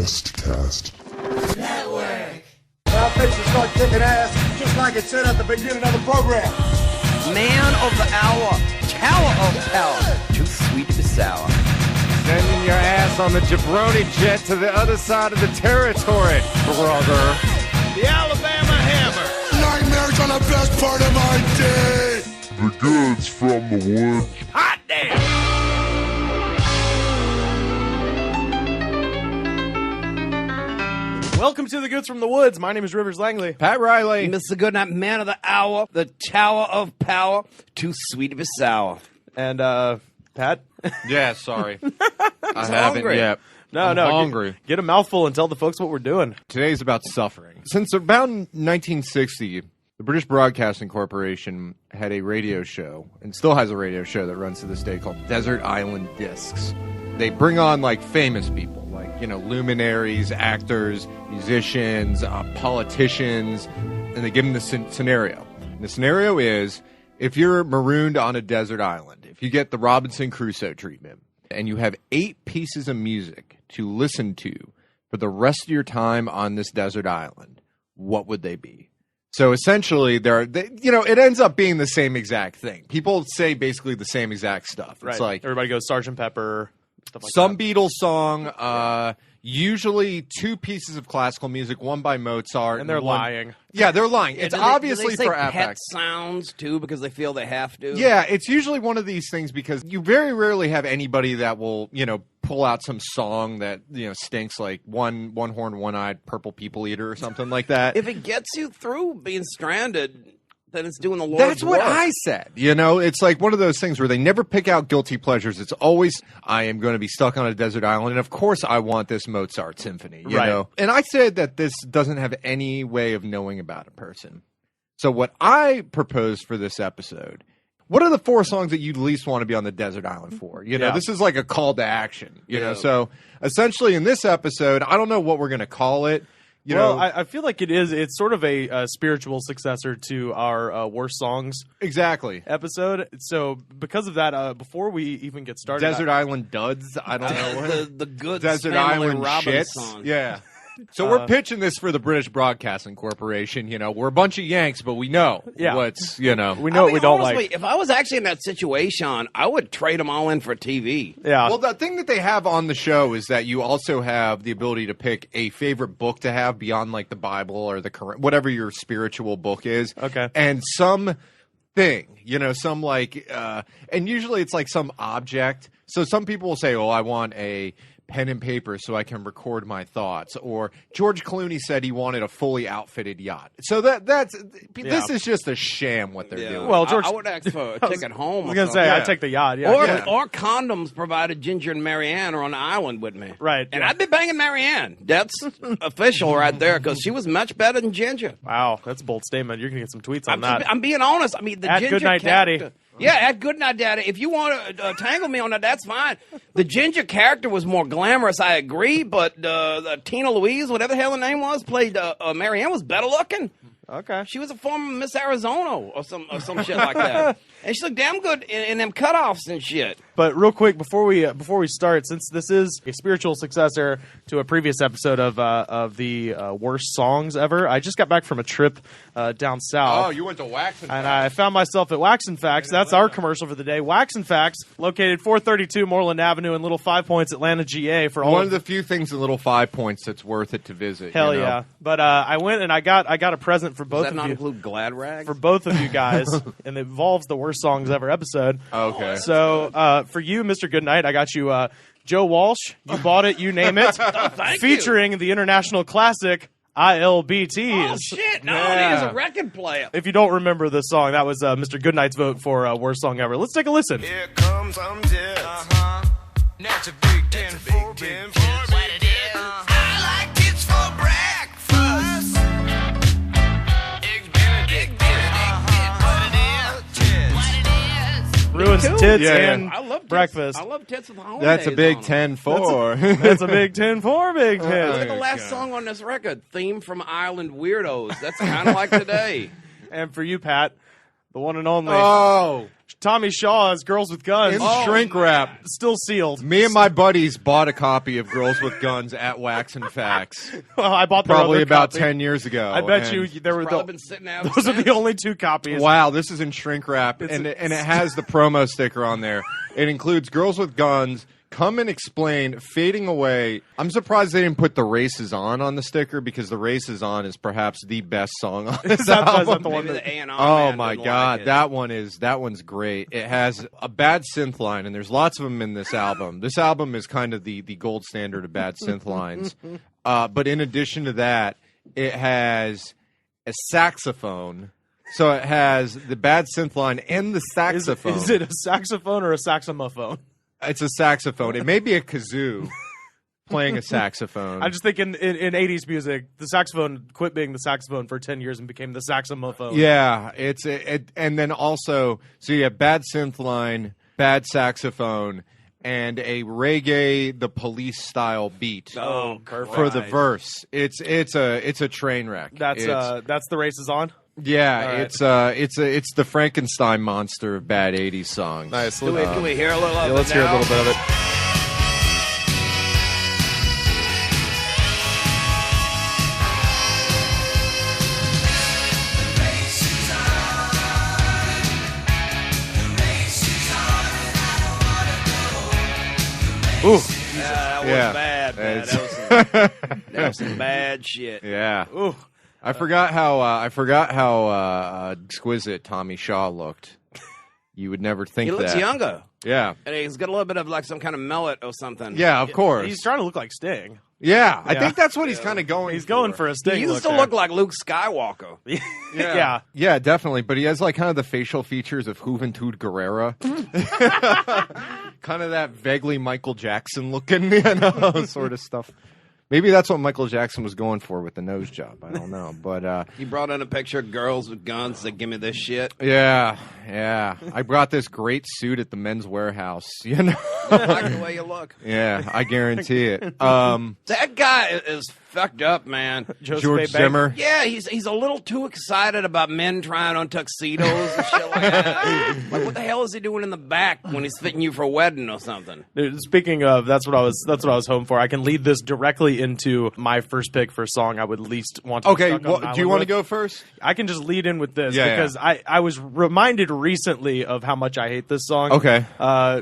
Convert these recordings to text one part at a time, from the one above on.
Westcast. Now fix to start kicking ass, just like it said at the beginning of the program. Man of the hour, tower of power, too sweet to be sour. Sending your ass on the jabroni jet to the other side of the territory, brother. The Alabama Hammer. Nightmares on the best part of my day. The goods from the wood. Hot damn. Welcome to the Goods from the Woods. My name is Rivers Langley. Pat Riley. Mr. Goodnight, man of the hour, the tower of power, too sweet to be sour. And, Pat? Yeah, sorry. I haven't hungry. yet. I'm hungry. Get a mouthful and tell the folks what we're doing. Today's about suffering. Since about 1960, the British Broadcasting Corporation had a radio show, and still has a radio show that runs to this day, called Desert Island Discs. They bring on, like, famous people, like, you know, luminaries, actors, musicians, politicians, and they give them the scenario. And the scenario is, if you're marooned on a desert island, if you get the Robinson Crusoe treatment, and you have 8 pieces of music to listen to for the rest of your time on this desert island, what would they be? So essentially, it ends up being the same exact thing. People say basically the same exact stuff. It's Right. like Everybody goes Sgt. Pepper, stuff like some that. Beatles song, usually 2 pieces of classical music, one by Mozart. And they're one- lying. Yeah, they're lying. It's obviously do they say for pet FX. sounds, too, because they feel they have to? Yeah, it's usually one of these things because you very rarely have anybody that will, pull out some song that, stinks like one horn, one-eyed purple people eater or something like that. If it gets you through being stranded, then it's doing the Lord's That's what work. I said. It's like one of those things where they never pick out guilty pleasures. It's always, I am going to be stuck on a desert island, and of course I want this Mozart symphony, you Right. know? And I said that this doesn't have any way of knowing about a person. So what I proposed for this episode, what are the 4 songs that you'd least want to be on the desert island for? Yeah. This is like a call to action, you know? Yeah. So essentially in this episode, I don't know what we're going to call it. I feel like it's sort of a spiritual successor to our Worst Songs Exactly. episode. So because of that, before we even get started... Desert Island Duds, I don't know. The good Desert family Island Robinson. shits. Yeah. So we're pitching this for the British Broadcasting Corporation. We're a bunch of Yanks, but we know what's, we know I what mean, we don't honestly, like. if I was actually in that situation, I would trade them all in for TV. Yeah. Well, the thing that they have on the show is that you also have the ability to pick a favorite book to have beyond like the Bible or the Quran, whatever your spiritual book is. Okay. And some thing, some like, and usually it's like some object. So some people will say, I want a pen and paper so I can record my thoughts. Or George Clooney said he wanted a fully outfitted yacht. So this is just a sham what they're doing. Well, George- I would ask for a ticket home. I was going to say, Yeah. I'd take the yacht. Yeah. Or condoms provided Ginger and Marianne are on the island with me. Right, And yeah. I'd be banging Marianne. That's official right there because she was much better than Ginger. Wow, that's a bold statement. You're going to get some tweets on that. I'm being honest. I mean, the At Ginger Goodnight character. Daddy. Yeah, at Goodnight Daddy. If you want to tangle me on that, that's fine. The Ginger character was more glamorous, I agree, but the Tina Louise, whatever the hell her name was, played Marianne was better looking. Okay. She was a former Miss Arizona or some shit like that. And she looked damn good in them cutoffs and shit. But real quick, before we start, since this is a spiritual successor to a previous episode of the worst songs ever, I just got back from a trip down south. Oh, you went to Wax And I found myself at Wax and Facts. That's our commercial for the day. Wax and Facts, located 432 Moreland Avenue in Little Five Points, Atlanta, GA. For all one of the few things in Little 5 Points that's worth it to visit. hell yeah! But I went and I got a present for Does both that of not you. include Glad Rags? For both of you guys, and it involves the worst songs ever episode. Okay. So for you, Mr. Goodnight, I got you Joe Walsh. You bought it, you name it, Thank featuring the international classic ILBTs. Oh, shit. No, Yeah. he's a record player. If you don't remember the song, that was Mr. Goodnight's vote for worst song ever. Let's take a listen. Here comes some jets. That's a big 10 for big jets. What it is. I like kids for breakfast. Eggs Benedict. What it is. Ruins tits Yeah, yeah. and I love tits. breakfast. I love tits with holidays. That's a big on 'em. 10-4. That's a big 10-4, Big 10. Look at the last song on this record, theme from Island Weirdos. That's kind of like today. And for you, Pat, The one and only. Oh, Tommy Shaw as Girls with Guns. in shrink wrap. Still sealed. Me and my buddies bought a copy of Girls with Guns at Wax and Facts Well, I bought the probably other about copy. 10 years ago. I bet and- you there were Probably been sitting out. those are the only 2 copies. Wow, this is in shrink wrap, and it has the promo sticker on there. It includes Girls with Guns, Come and Explain, Fading Away. I'm surprised they didn't put The Races On the sticker, because The Races On is perhaps the best song on this Is that album. the one Maybe that, the A&R Oh man my didn't god, like it. that one's great. It has a bad synth line, and there's lots of them in this album. This album is kind of the gold standard of bad synth lines. But in addition to that, it has a saxophone. So it has the bad synth line and the saxophone. is it a saxophone or a saxophone? It's a saxophone. It may be a kazoo playing a saxophone. I just think in 80s music, the saxophone quit being the saxophone for 10 years and became the saxophone. Yeah, and then also, so you have bad synth line, bad saxophone, and a Reggae the Police style beat Oh, perfect. for the verse. It's a train wreck. That's the Races On. yeah. all right. It's the Frankenstein monster of bad '80s songs. Nice. Can we hear a little of Yeah, it let's hear a now? little bit of it. Ooh. That was Yeah. bad, man. It's- That was some bad shit. Yeah. Ooh. I forgot how exquisite Tommy Shaw looked. You would never think He looks that. younger. Yeah. And he's got a little bit of like some kind of mullet or something. Yeah, of course. He's trying to look like Sting. Yeah, I Yeah. think that's what he's kind of going. He's going for a Sting He used look to look like Luke Skywalker. Yeah. Yeah, definitely. But he has like kind of the facial features of Juventud Guerrera. Kind of that vaguely Michael Jackson looking, sort of stuff. Maybe that's what Michael Jackson was going for with the nose job. I don't know. But He brought in a picture of girls with guns that give me this shit. yeah. I brought this great suit at the Men's Warehouse, I like the way you look. Yeah, I guarantee it. That guy is fucked up, man. Joseph George A. Banks. Zimmer. Yeah, he's a little too excited about men trying on tuxedos and shit like that. Like, what the hell is he doing in the back when he's fitting you for a wedding or something? Dude, speaking of, that's what I was home for. I can lead this directly into my first pick for a song I would least want to. Okay, be stuck on an do you want to island go first? with. I can just lead in with this Yeah, because I was reminded recently of how much I hate this song. Okay.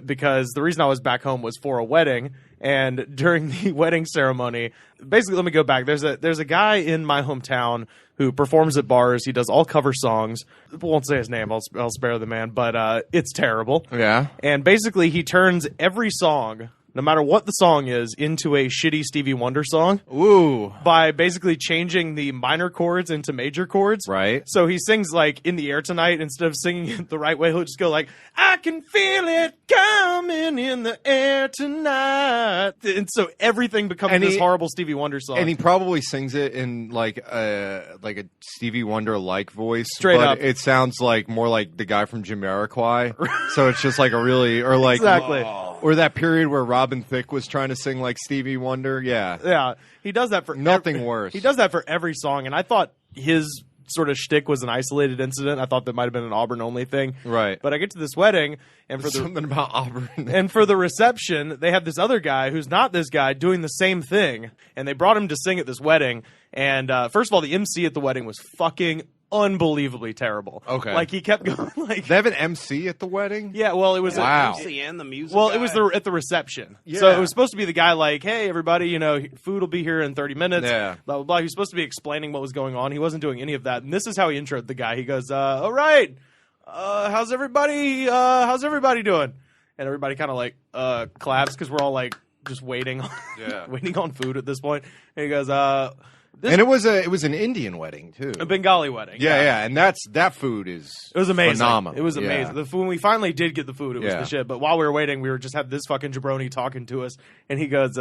Because the reason I was back home was for a wedding, and during the wedding ceremony, basically, let me go back. There's a guy in my hometown who performs at bars. He does all cover songs. I won't say his name. I'll spare the man, but it's terrible. Yeah. And basically, he turns every song, no matter what the song is, into a shitty Stevie Wonder song Ooh. by basically changing the minor chords into major chords. Right. So he sings like "In the Air Tonight" instead of singing it the right way. He'll just go like, "I can feel it coming in the air tonight," and so everything becomes And this he- horrible Stevie Wonder song. And he probably sings it in like a Stevie Wonder like voice. Straight but up. It sounds like more like the guy from Jamiroquai. So it's just like a really or like Exactly. or that period where Robin Thicke was trying to sing like Stevie Wonder. Yeah. Yeah, he does that for Nothing worse. He does that for every song, and I thought his sort of shtick was an isolated incident. I thought that might have been an Auburn only thing. Right. But I get to this wedding, and for the Something about Auburn. and for the reception, they have this other guy who's not this guy doing the same thing, and they brought him to sing at this wedding. And first of all, the MC at the wedding was fucking unbelievably terrible. Okay. like he kept going like, They have an MC at the wedding? yeah. Well, it was Wow. MC and the music. Well, it was guy. at the reception. Yeah. So it was supposed to be the guy like, hey, everybody, food will be here in 30 minutes. Yeah. Blah, blah, blah. He was supposed to be explaining what was going on. He wasn't doing any of that. And this is how he introed the guy. He goes, all right, how's everybody doing? And everybody kind of like claps because we're all like just waiting on food at this point. And he goes, And it was an Indian wedding too. a Bengali wedding. Yeah, and that food is It was amazing. phenomenal. It was Yeah. amazing. When we finally did get the food, it was Yeah. the shit. But while we were waiting, we were just had this fucking jabroni talking to us, and he goes,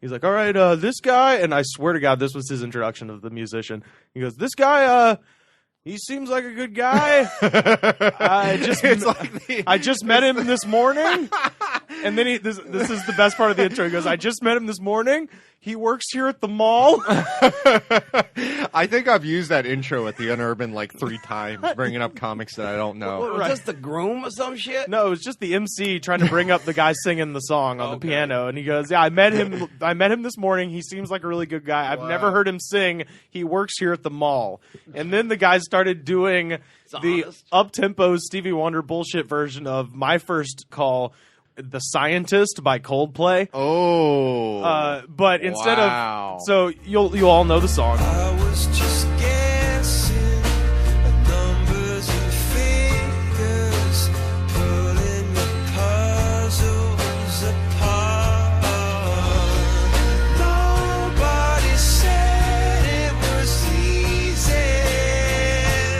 he's like, "All right, this guy," and I swear to God, this was his introduction of the musician. He goes, "This guy, he seems like a good guy. I just met him this morning, And then this is the best part of the intro. He goes, I just met him this morning. He works here at the mall. I think I've used that intro at the Unurban like 3 times, bringing up comics that I don't know. Was this the groom or some shit? No, it was just the MC trying to bring up the guy singing the song on the piano. And he goes, yeah, I met him this morning. He seems like a really good guy. I've never heard him sing. He works here at the mall. And then the guy started doing the up-tempo Stevie Wonder bullshit version of My First Call, The Scientist by Coldplay. Oh. But instead of... So you'll all know the song. I was just guessing at numbers and figures, pulling the puzzles apart. Nobody said it was easy.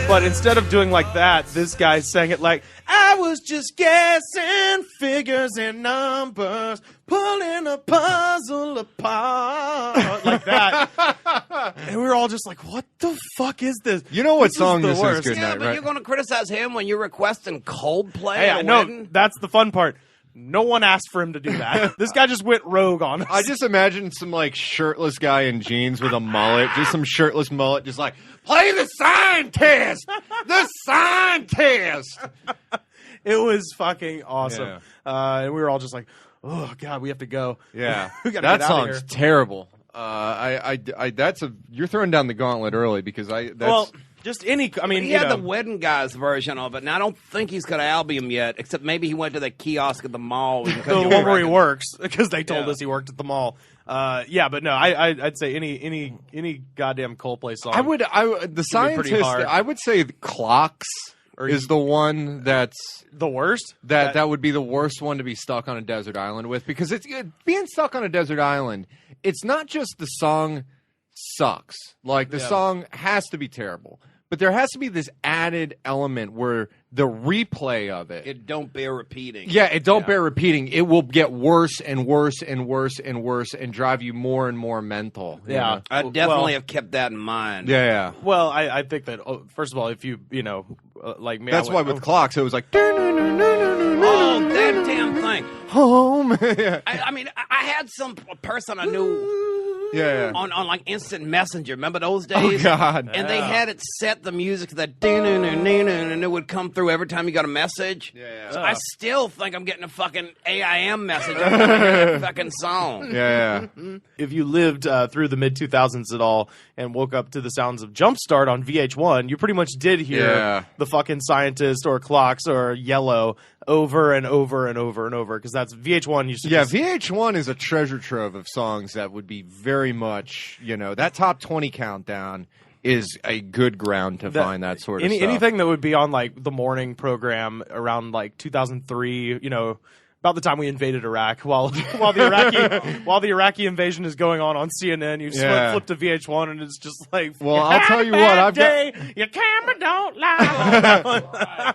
But instead of doing like that, this guy sang it like, I was just guessing figures and numbers, pulling a puzzle apart. Like that. And we were all just like, what the fuck is this? You know what song the this worst. is, Good Yeah, Night, but right? you're going to criticize him when you're requesting Coldplay Hey, at a no, wedding? that's the fun part. No one asked for him to do that. This guy just went rogue on us. I just imagine some like shirtless guy in jeans with a mullet, just some shirtless mullet, just like, play the scientist! The scientist! It was fucking awesome. Yeah. And we were all just like, oh, God, we have to go. Yeah. We gotta That get outta song's here. terrible. You're throwing down the gauntlet early because Well, just any, I mean, He you had know. the wedding guy's version of it, and I don't think he's got an album yet, except maybe he went to the kiosk at the mall. The one where he works, because they told Yeah. us he worked at the mall. Yeah, but no, I'd say any goddamn Coldplay song. the pretty scientist, hard. I would say Clocks is the one that's the worst. that would be the worst one to be stuck on a desert island with, because it's being stuck on a desert island. It's not just the song sucks. Like the song has to be terrible, but there has to be this added element where the replay of it. It don't bear repeating. Yeah, it don't bear repeating. It will get worse and worse and worse and worse and drive you more and more mental. you Yeah. know? I definitely have kept that in mind. Yeah. Well, I think that first of all, if you like me, That's I why went, with Clocks it was like Oh, that damn thing. home. Yeah. I mean, I had some person I knew Yeah. on like Instant Messenger. Remember those days? Oh God. And they had it set the music that and it would come through every time you got a message. Yeah. So I still think I'm getting a fucking AIM message every time I hear that fucking song. Yeah. if you lived through the mid 2000s at all and woke up to the sounds of Jumpstart on VH1, you pretty much did hear the fucking Scientist or Clocks or Yellow over and over and over and over, because that's VH1 used to Yeah, just- VH1 is a treasure trove of songs that would be very much, that top 20 countdown is a good ground to find that sort of stuff. anything that would be on like the morning program around like 2003, about the time we invaded Iraq, while the Iraqi invasion is going on CNN, you just flip to VH1 and it's just like, Well, I'll tell you what, I've got. your camera don't lie.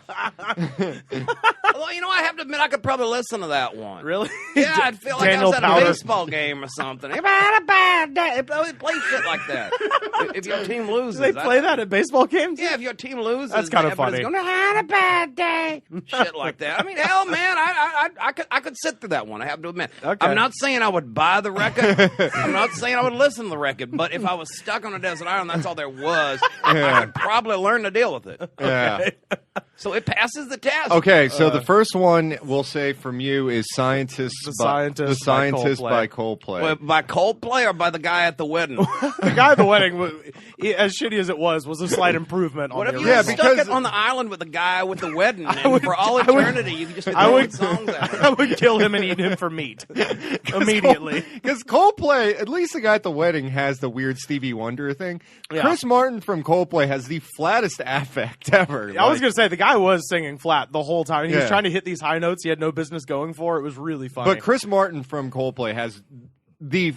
Although, I have to admit, I could probably listen to that one. Really? Yeah, I'd feel like Daniel I was at Powder. a baseball game or something. If I had a bad day, they play shit like that. If your team loses. Do they play that at baseball games? Yeah, if your team loses. That's kinda everybody's funny. Going, I had a bad day. Shit like that. I mean, hell, man, I could sit through that one, I have to admit. Okay. I'm not saying I would buy the record. I'm not saying I would listen to the record. But if I was stuck on a desert island, that's all there was, I could probably learn to deal with it. Yeah. So it passes the test. Okay, so the first one we'll say from you is Scientist by Coldplay. Well, by Coldplay or by the guy at the wedding? The guy at the wedding, as shitty as it was a slight improvement on What the if you original. stuck because- it on the island with the guy with the wedding, and for all eternity you could just be I throwing would- songs at him? I would kill him and eat him for meat immediately. Because Coldplay, at least the guy at the wedding has the weird Stevie Wonder thing. Yeah. Chris Martin from Coldplay has the flattest affect ever. I was going to say, the guy was singing flat the whole time. He was Yeah. trying to hit these high notes he had no business going for. It was really funny. But Chris Martin from Coldplay has the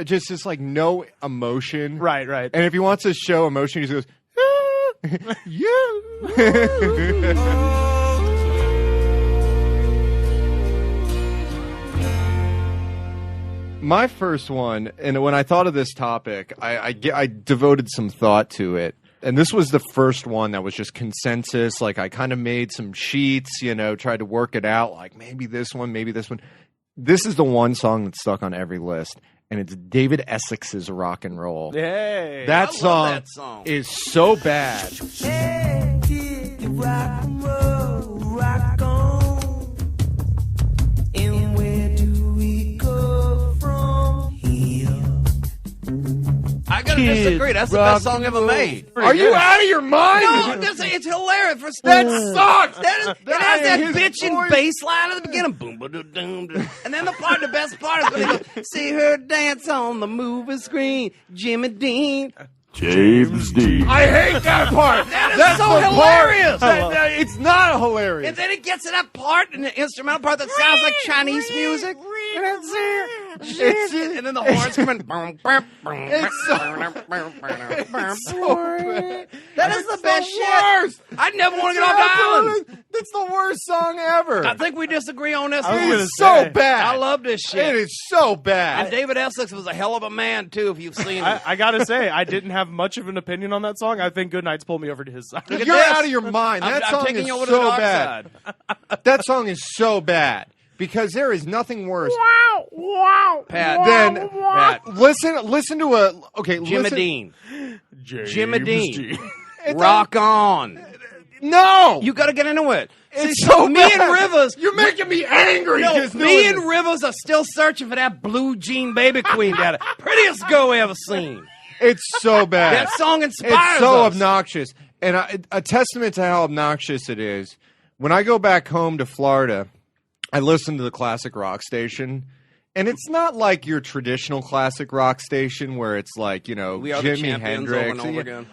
just like no emotion. Right. And if he wants to show emotion, he just goes, yeah. My first one, and when I thought of this topic, I devoted some thought to it. And this was the first one that was just consensus. Like, I kind of made some sheets, tried to work it out. Like, maybe this one, maybe this one. This is the one song that's stuck on every list, and it's David Essex's Rock and Roll. Hey. That I love that song song. is so bad. Hey, kid, rock and roll, rock on. And where do we go from here? I gotta disagree. That's the best song ever made. Are you out of your mind? No, it's hilarious. For That sucks. It has that his bitchin' voice- bass line at the beginning. Boom, ba doom, doom. And then the best part is when they go, see her dance on the movie screen. Jimmy Dean. James Dean. I hate that part. That's so the part. hilarious. It's not hilarious. And then it gets to that part, in the instrumental part that sounds like Chinese music. And that's it. And then the horns come in. That is the best shit. I never want to get off the island. That's the worst song ever. I think we disagree on this I was one. gonna It's so say. bad. I love this shit. It is so And bad. David Essex was a hell of a man, too, if you've seen him. I gotta say, I didn't have much of an opinion on that song. I think Goodnight's pulled me over to his side. Look at You're this. out of your mind. That I'm song taking is you over to the so dark bad. side. That song is so bad because there is nothing worse Pat. than Pat. listen to a Jimmy listen, Dean. James Jimmy Dean. Dean. Rock on. No, You got to get into it. it's See, so me bad. and Rivers. You're making me angry. No, just me doing and this. Rivers are still searching for that blue jean baby queen, that prettiest girl we ever seen. It's so bad. That song inspires It's so us. obnoxious, and a testament to how obnoxious it is. When I go back home to Florida, I listen to the classic rock station, and it's not like your traditional classic rock station where it's like, We Are the Jimi Champions Hendrix. over and over again.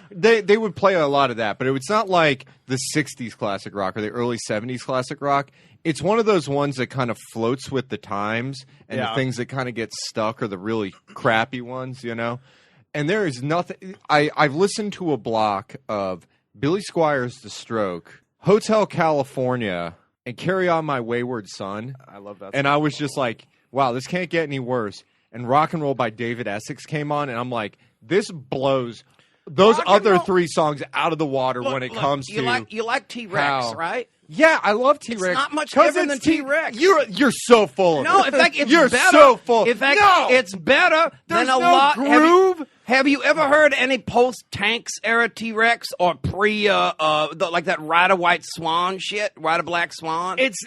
They would play a lot of that, but it's not like the 60s classic rock or the early 70s classic rock. It's one of those ones that kind of floats with the times, and Yeah. the things that kind of get stuck are the really crappy ones, And there is nothing. I've listened to a block of Billy Squires' The Stroke, Hotel California, and Carry On My Wayward Son. I love that. And I was just like, wow, this can't get any worse. And Rock and Roll by David Essex came on, and I'm like, this blows those Rock and other Roll- three songs out of the water when it comes you to. you like T-Rex, how- right? Yeah, I love T-Rex. It's not much 'cause different it's than T-Rex. You're so full of No, it. in fact, it's You're better. so full. In fact, No! it's better There's than a no lot. groove. Have you ever heard any post-Tanks era T-Rex or pre, like that Ride a White Swan shit, Ride a Black Swan? It's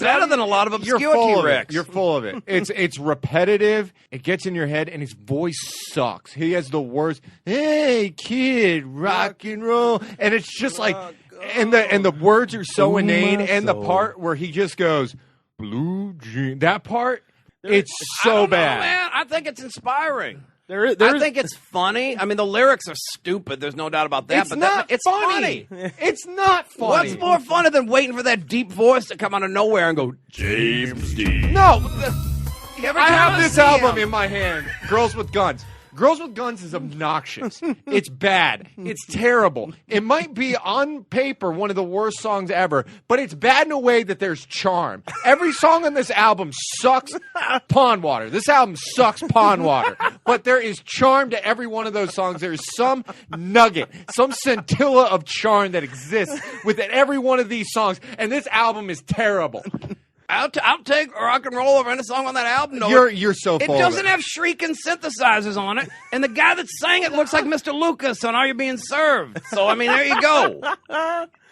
better than a lot of You're obscure full of it. T-Rex. You're full of it. It's repetitive. It gets in your head, and his voice sucks. He has the worst. Hey, kid, rock and roll, and it's just like, and the words are so inane, and the part where he just goes blue jean. That part, it's I so don't know, bad. man. I think it's inspiring. there I is think it's funny. I mean, the lyrics are stupid. There's no doubt about that. It's but not it's funny. It's not funny. What's more funny than waiting for that deep voice to come out of nowhere and go, James Dean. No, every I time have this see album him- in my hand. Girls with Guns. Girls with Guns is obnoxious. It's bad. It's terrible. It might be on paper one of the worst songs ever, but it's bad in a way that there's charm. Every song on this album sucks pond water. This album sucks pond water. But there is charm to every one of those songs. There is some nugget, some scintilla of charm that exists within every one of these songs. And this album is terrible. I'll take Rock and Roll over any song on that album. No, You're so it full of doesn't it. have shrieking synthesizers on it, and the guy that sang it looks like Mr. Lucas on Are You Being Served? So, I mean, there you go.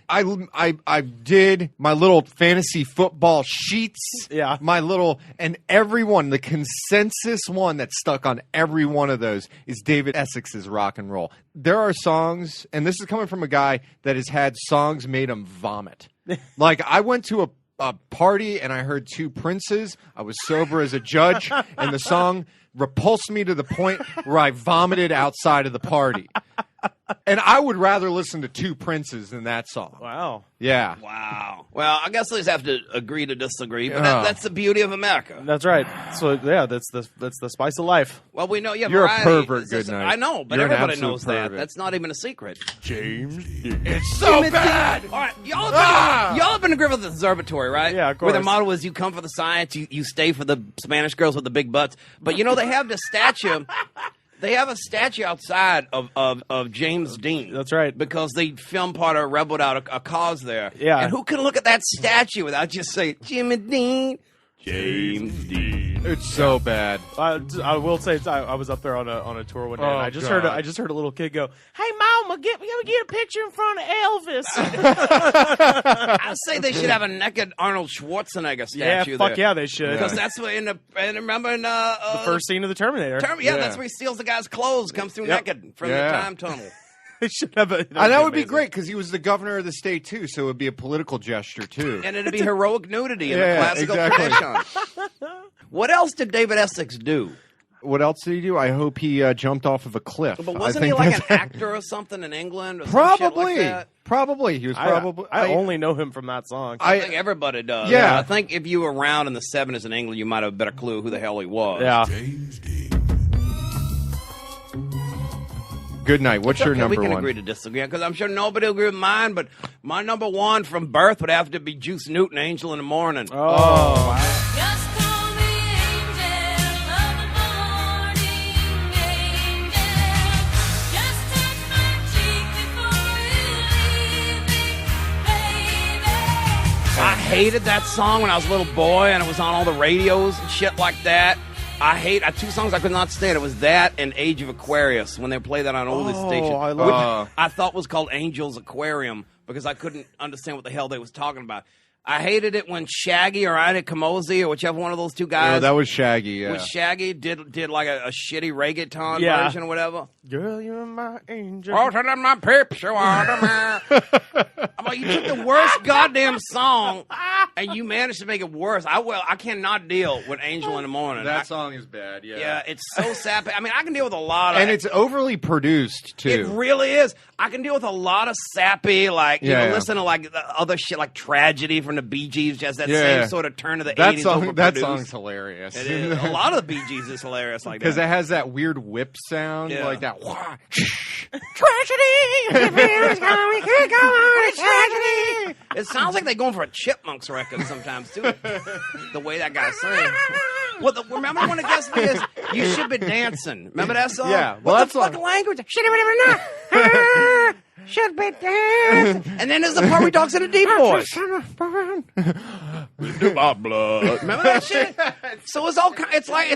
I did my little fantasy football sheets. Yeah. My little, and everyone, the consensus one that's stuck on every one of those is David Essex's Rock and Roll. There are songs, and this is coming from a guy that has had songs made him vomit. Like, I went to a party and I heard Two Princes. I was sober as a judge, and the song repulsed me to the point where I vomited outside of the party. And I would rather listen to Two Princes than that song. wow. Yeah. Wow. Well, I guess we just have to agree to disagree, but Yeah. that's the beauty of America. That's right. So yeah, that's the spice of life. Well, we know you have You're a variety. pervert, It's just- Goodnight. I know, but You're an everybody absolute knows that. pervert. That's not even a secret. James Dean. It's so bad. All right, y'all Ah! have been to Griffith Observatory, right? Yeah, of Where the course. motto is you come for the science, you stay for the Spanish girls with the big butts. But you know, they have this statue. They have a statue outside of James Dean. That's right. Because they filmed part of Rebel Without a Cause there. Yeah. And who can look at that statue without just saying, Jimmy Dean, James Dean. It's so bad. I will say I was up there on a tour one day, and Oh, I just God. heard a little kid go, "Hey, Mama, let me get a picture in front of Elvis." I say they should have a naked Arnold Schwarzenegger Yeah, statue fuck there. yeah, they should. Because that's what remember in The first scene of the Terminator. yeah, that's where he steals the guy's clothes, comes through Yep. naked from Yeah. the time tunnel. They should have a. And that would be amazing. great because he was the governor of the state too, so it would be a political gesture too. And it'd be heroic nudity in Yeah, the classical exactly. tradition. What else did David Essex do? What else did he do? I hope he jumped off of a cliff. But I wasn't he think like an that's- actor or something in England? Or some shit Probably. like that? Probably. He was probably. I only know him from that song. I think everybody does. Yeah. I think if you were around in the 70s in England, you might have a better clue who the hell he was. yeah. Good night. What's your Okay, number we can one? agree to disagree because I'm sure nobody will agree with mine. But my number one from birth would have to be Juice Newton, "Angel in the Morning." Oh. Just call me angel of the morning, angel. Just touch my cheek before you leave me, baby. I hated that song when I was a little boy, and it was on all the radios and shit like that. Two songs I could not stand. It was that and Age of Aquarius when they played that on oldies station. I love which I thought was called Angel's Aquarium because I couldn't understand what the hell they was talking about. I hated it when Shaggy or Ida Kamosi or whichever one of those two guys Oh, that was Shaggy. Yeah. with Shaggy did like a shitty reggaeton Yeah. version or whatever. Girl, you're my angel. Oh, tell them my pips, you are the man. I'm like, you took the worst goddamn song and you managed to make it worse. I cannot deal with Angel in the Morning. that song is bad. Yeah. Yeah, it's so sappy. I mean, I can deal with a lot of And it's overly produced too. It really is. I can deal with a lot of sappy, like, you Yeah, know, yeah. listen to, like, the other shit, like Tragedy from the Bee Gees, just that Yeah. same sort of turn of the that 80s song. That overproduced. song's hilarious. It is. A lot of the Bee Gees is hilarious like Because that. it has that weird whip sound, Yeah. like that. It sounds like they're going for a Chipmunks record sometimes, too. The way that guy sings. Well, remember when the guest is, "You Should Be Dancing"? Remember that song? Yeah, well, What that the fuck song- language? Should have not. Should be dancing. And then there's the part where he talks in a deep voice. My blood. Remember that shit? So it's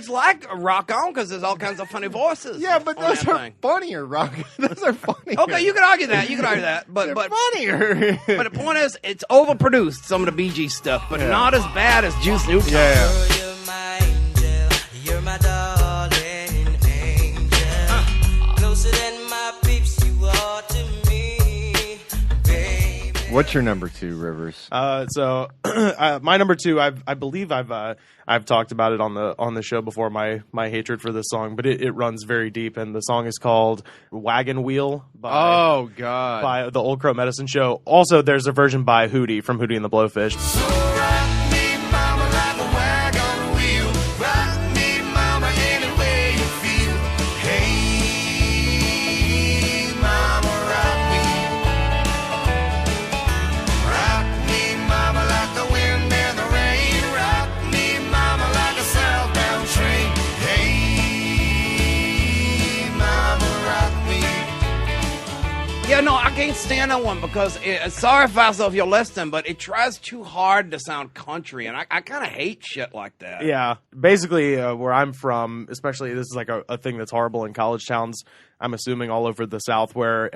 like Rock On because there's all kinds of funny voices. Yeah, but on those that are thing. funnier, Rock. Those are funnier. Okay, you can argue that. But They're but funnier. but the point is, it's overproduced, some of the Bee Gees stuff, but not as bad as Juice Newton. yeah. Girl, you're my angel. You're my darling angel. Closer than my peeps, you are to me, baby. What's your number two, Rivers? So my number two, I believe I've talked about it on the show before. My hatred for this song, but it runs very deep, and the song is called "Wagon Wheel" Oh God. by the Old Crow Medicine Show. Also, there's a version by Hootie from Hootie and the Blowfish. Rock me, mama, like a wagon wheel. Rock me, mama, any way you feel. Hey, mama, rock me. Rock me, mama, like the wind and the rain. Rock me, mama, like a southbound train. Hey, mama, rock me. Yeah, no, I can't stand that one because sorry if you're listening, but it tries too hard to sound country, and I kind of hate shit like that. Yeah, basically, where I'm from, especially this is like a thing that's horrible in college towns. I'm assuming all over the South, where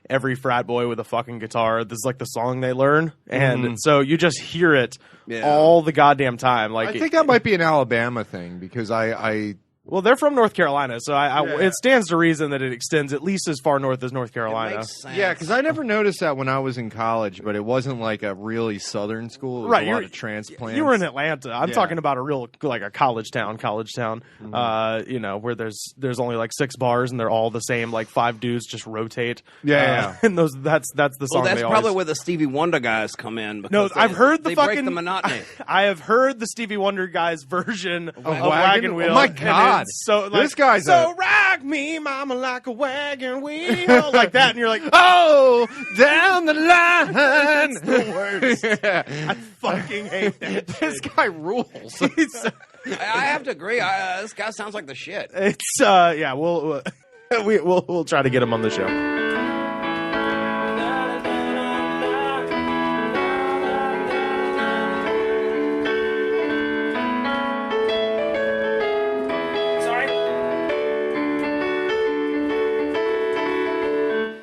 every frat boy with a fucking guitar, this is like the song they learn, and so you just hear it all the goddamn time. Like I think that might be an Alabama thing because I well, they're from North Carolina, so Yeah. it stands to reason that it extends at least as far north as North It Carolina. makes sense. yeah, because I never noticed that when I was in college, but it wasn't like a really southern school. It was Right, a you're- lot of transplants. You were in Atlanta. I'm Yeah. talking about a real like a college town. You know, where there's only like 6 bars and they're all the same. Like 5 dudes just rotate. Yeah. And that's the song. Well, that's they probably always... where the Stevie Wonder guys come in. Because No, I've heard the they fucking break the monotony. I have heard the Stevie Wonder guys version of Wagon- Wagon Wheel. Oh, my and God. it's so like, This guy's so a- rock me, mama, like a wagon wheel, like that, and you're like, Oh, down the line. the worst. Yeah. I fucking hate that. This shit. guy rules. I have to agree. This guy sounds like the shit. It's we'll try to get him on the show.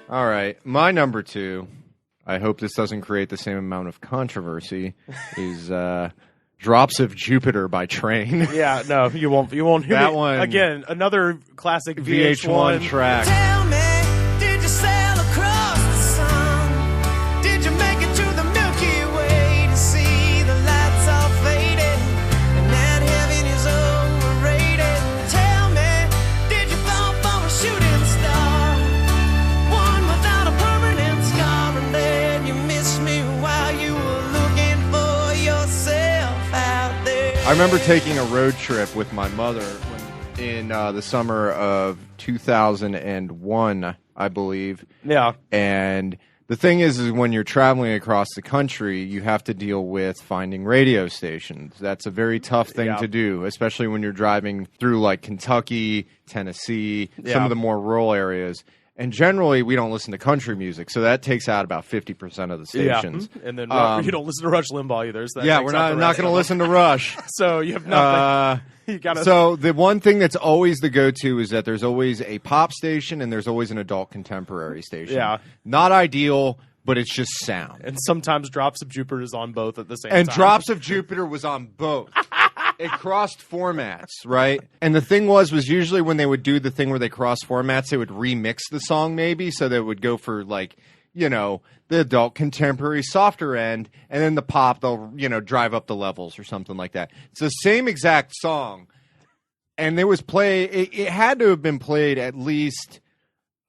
All right, my number 2. I hope this doesn't create the same amount of controversy. Is "Drops of Jupiter" by Train. Yeah, no, you won't. That one- again. Another classic VH1 track. Tell me, did you sail across the sun? Did you make it to the Milky Way to see the lights all faded and that heaven is overrated? Tell me, did you fall for a shooting star? One without a permanent scar, and then you missed me while you were looking for yourself out there. I remember taking a road trip with my mother in the summer of 2001, I believe. Yeah. And the thing is when you're traveling across the country, you have to deal with finding radio stations. That's a very tough thing to do, especially when you're driving through like Kentucky, Tennessee, some of the more rural areas. And generally, we don't listen to country music, so that takes out about 50% of the stations. Yeah. And then you don't listen to Rush Limbaugh either. So that Yeah, takes we're out the not rest going to of listen to Rush. them. So you have nothing. You gotta. So the one thing that's always the go-to is that there's always a pop station and there's always an adult contemporary station. Yeah. Not ideal, but it's just sound. And sometimes Drops of Jupiter is on both at the same And time. Drops of Jupiter was on both. It crossed formats, right? And the thing was usually when they would do the thing where they cross formats, they would remix the song maybe, so they would go for like, you know, the adult contemporary softer end, and then the pop, they'll, you know, drive up the levels or something like that. It's the same exact song. And it was it had to have been played at least,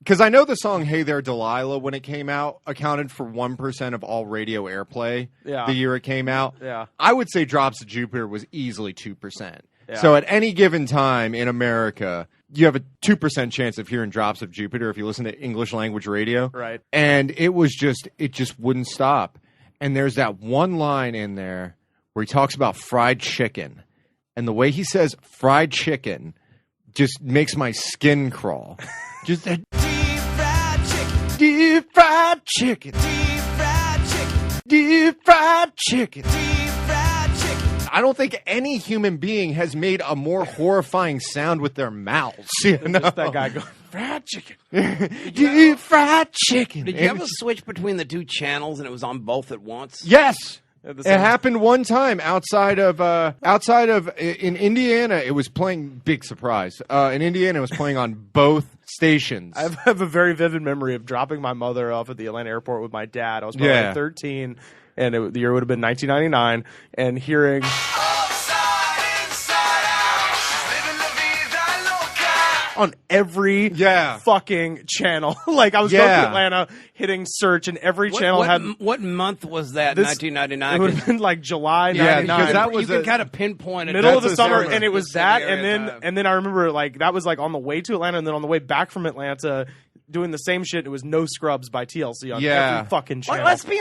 because I know the song Hey There Delilah, when it came out, accounted for 1% of all radio airplay the year it came out. Yeah. I would say Drops of Jupiter was easily 2%. Yeah. So at any given time in America, you have a 2% chance of hearing Drops of Jupiter if you listen to English language radio. Right. And it just wouldn't stop. And there's that one line in there where he talks about fried chicken. And the way he says fried chicken just makes my skin crawl. Just that Deep fried chicken, deep fried chicken, deep fried chicken, deep fried chicken. deep fried chicken. I don't think any human being has made a more horrifying sound with their mouths. You know? Just that guy going, fried chicken. Deep fried chicken. Did you ever switch between the two channels and it was on both at once? Yes. At the It same- happened one time outside of in Indiana. It was playing, big surprise. In Indiana, it was playing on both stations. I have a very vivid memory of dropping my mother off at the Atlanta airport with my dad. I was probably like 13, and the year would have been 1999, and hearing Upside, inside out, living la vida loca. on every fucking channel. Like, I was going to Atlanta, hitting search, and every channel had... What month was that? This- 1999. It would have been like July Yeah, 99. because that was you can kind of pinpoint it. middle of That's the a summer, summer. and it was The that, same area time. and then I remember like that was like on the way to Atlanta, and then on the way back from Atlanta, doing the same shit. It was No Scrubs by TLC on every fucking channel. Let's be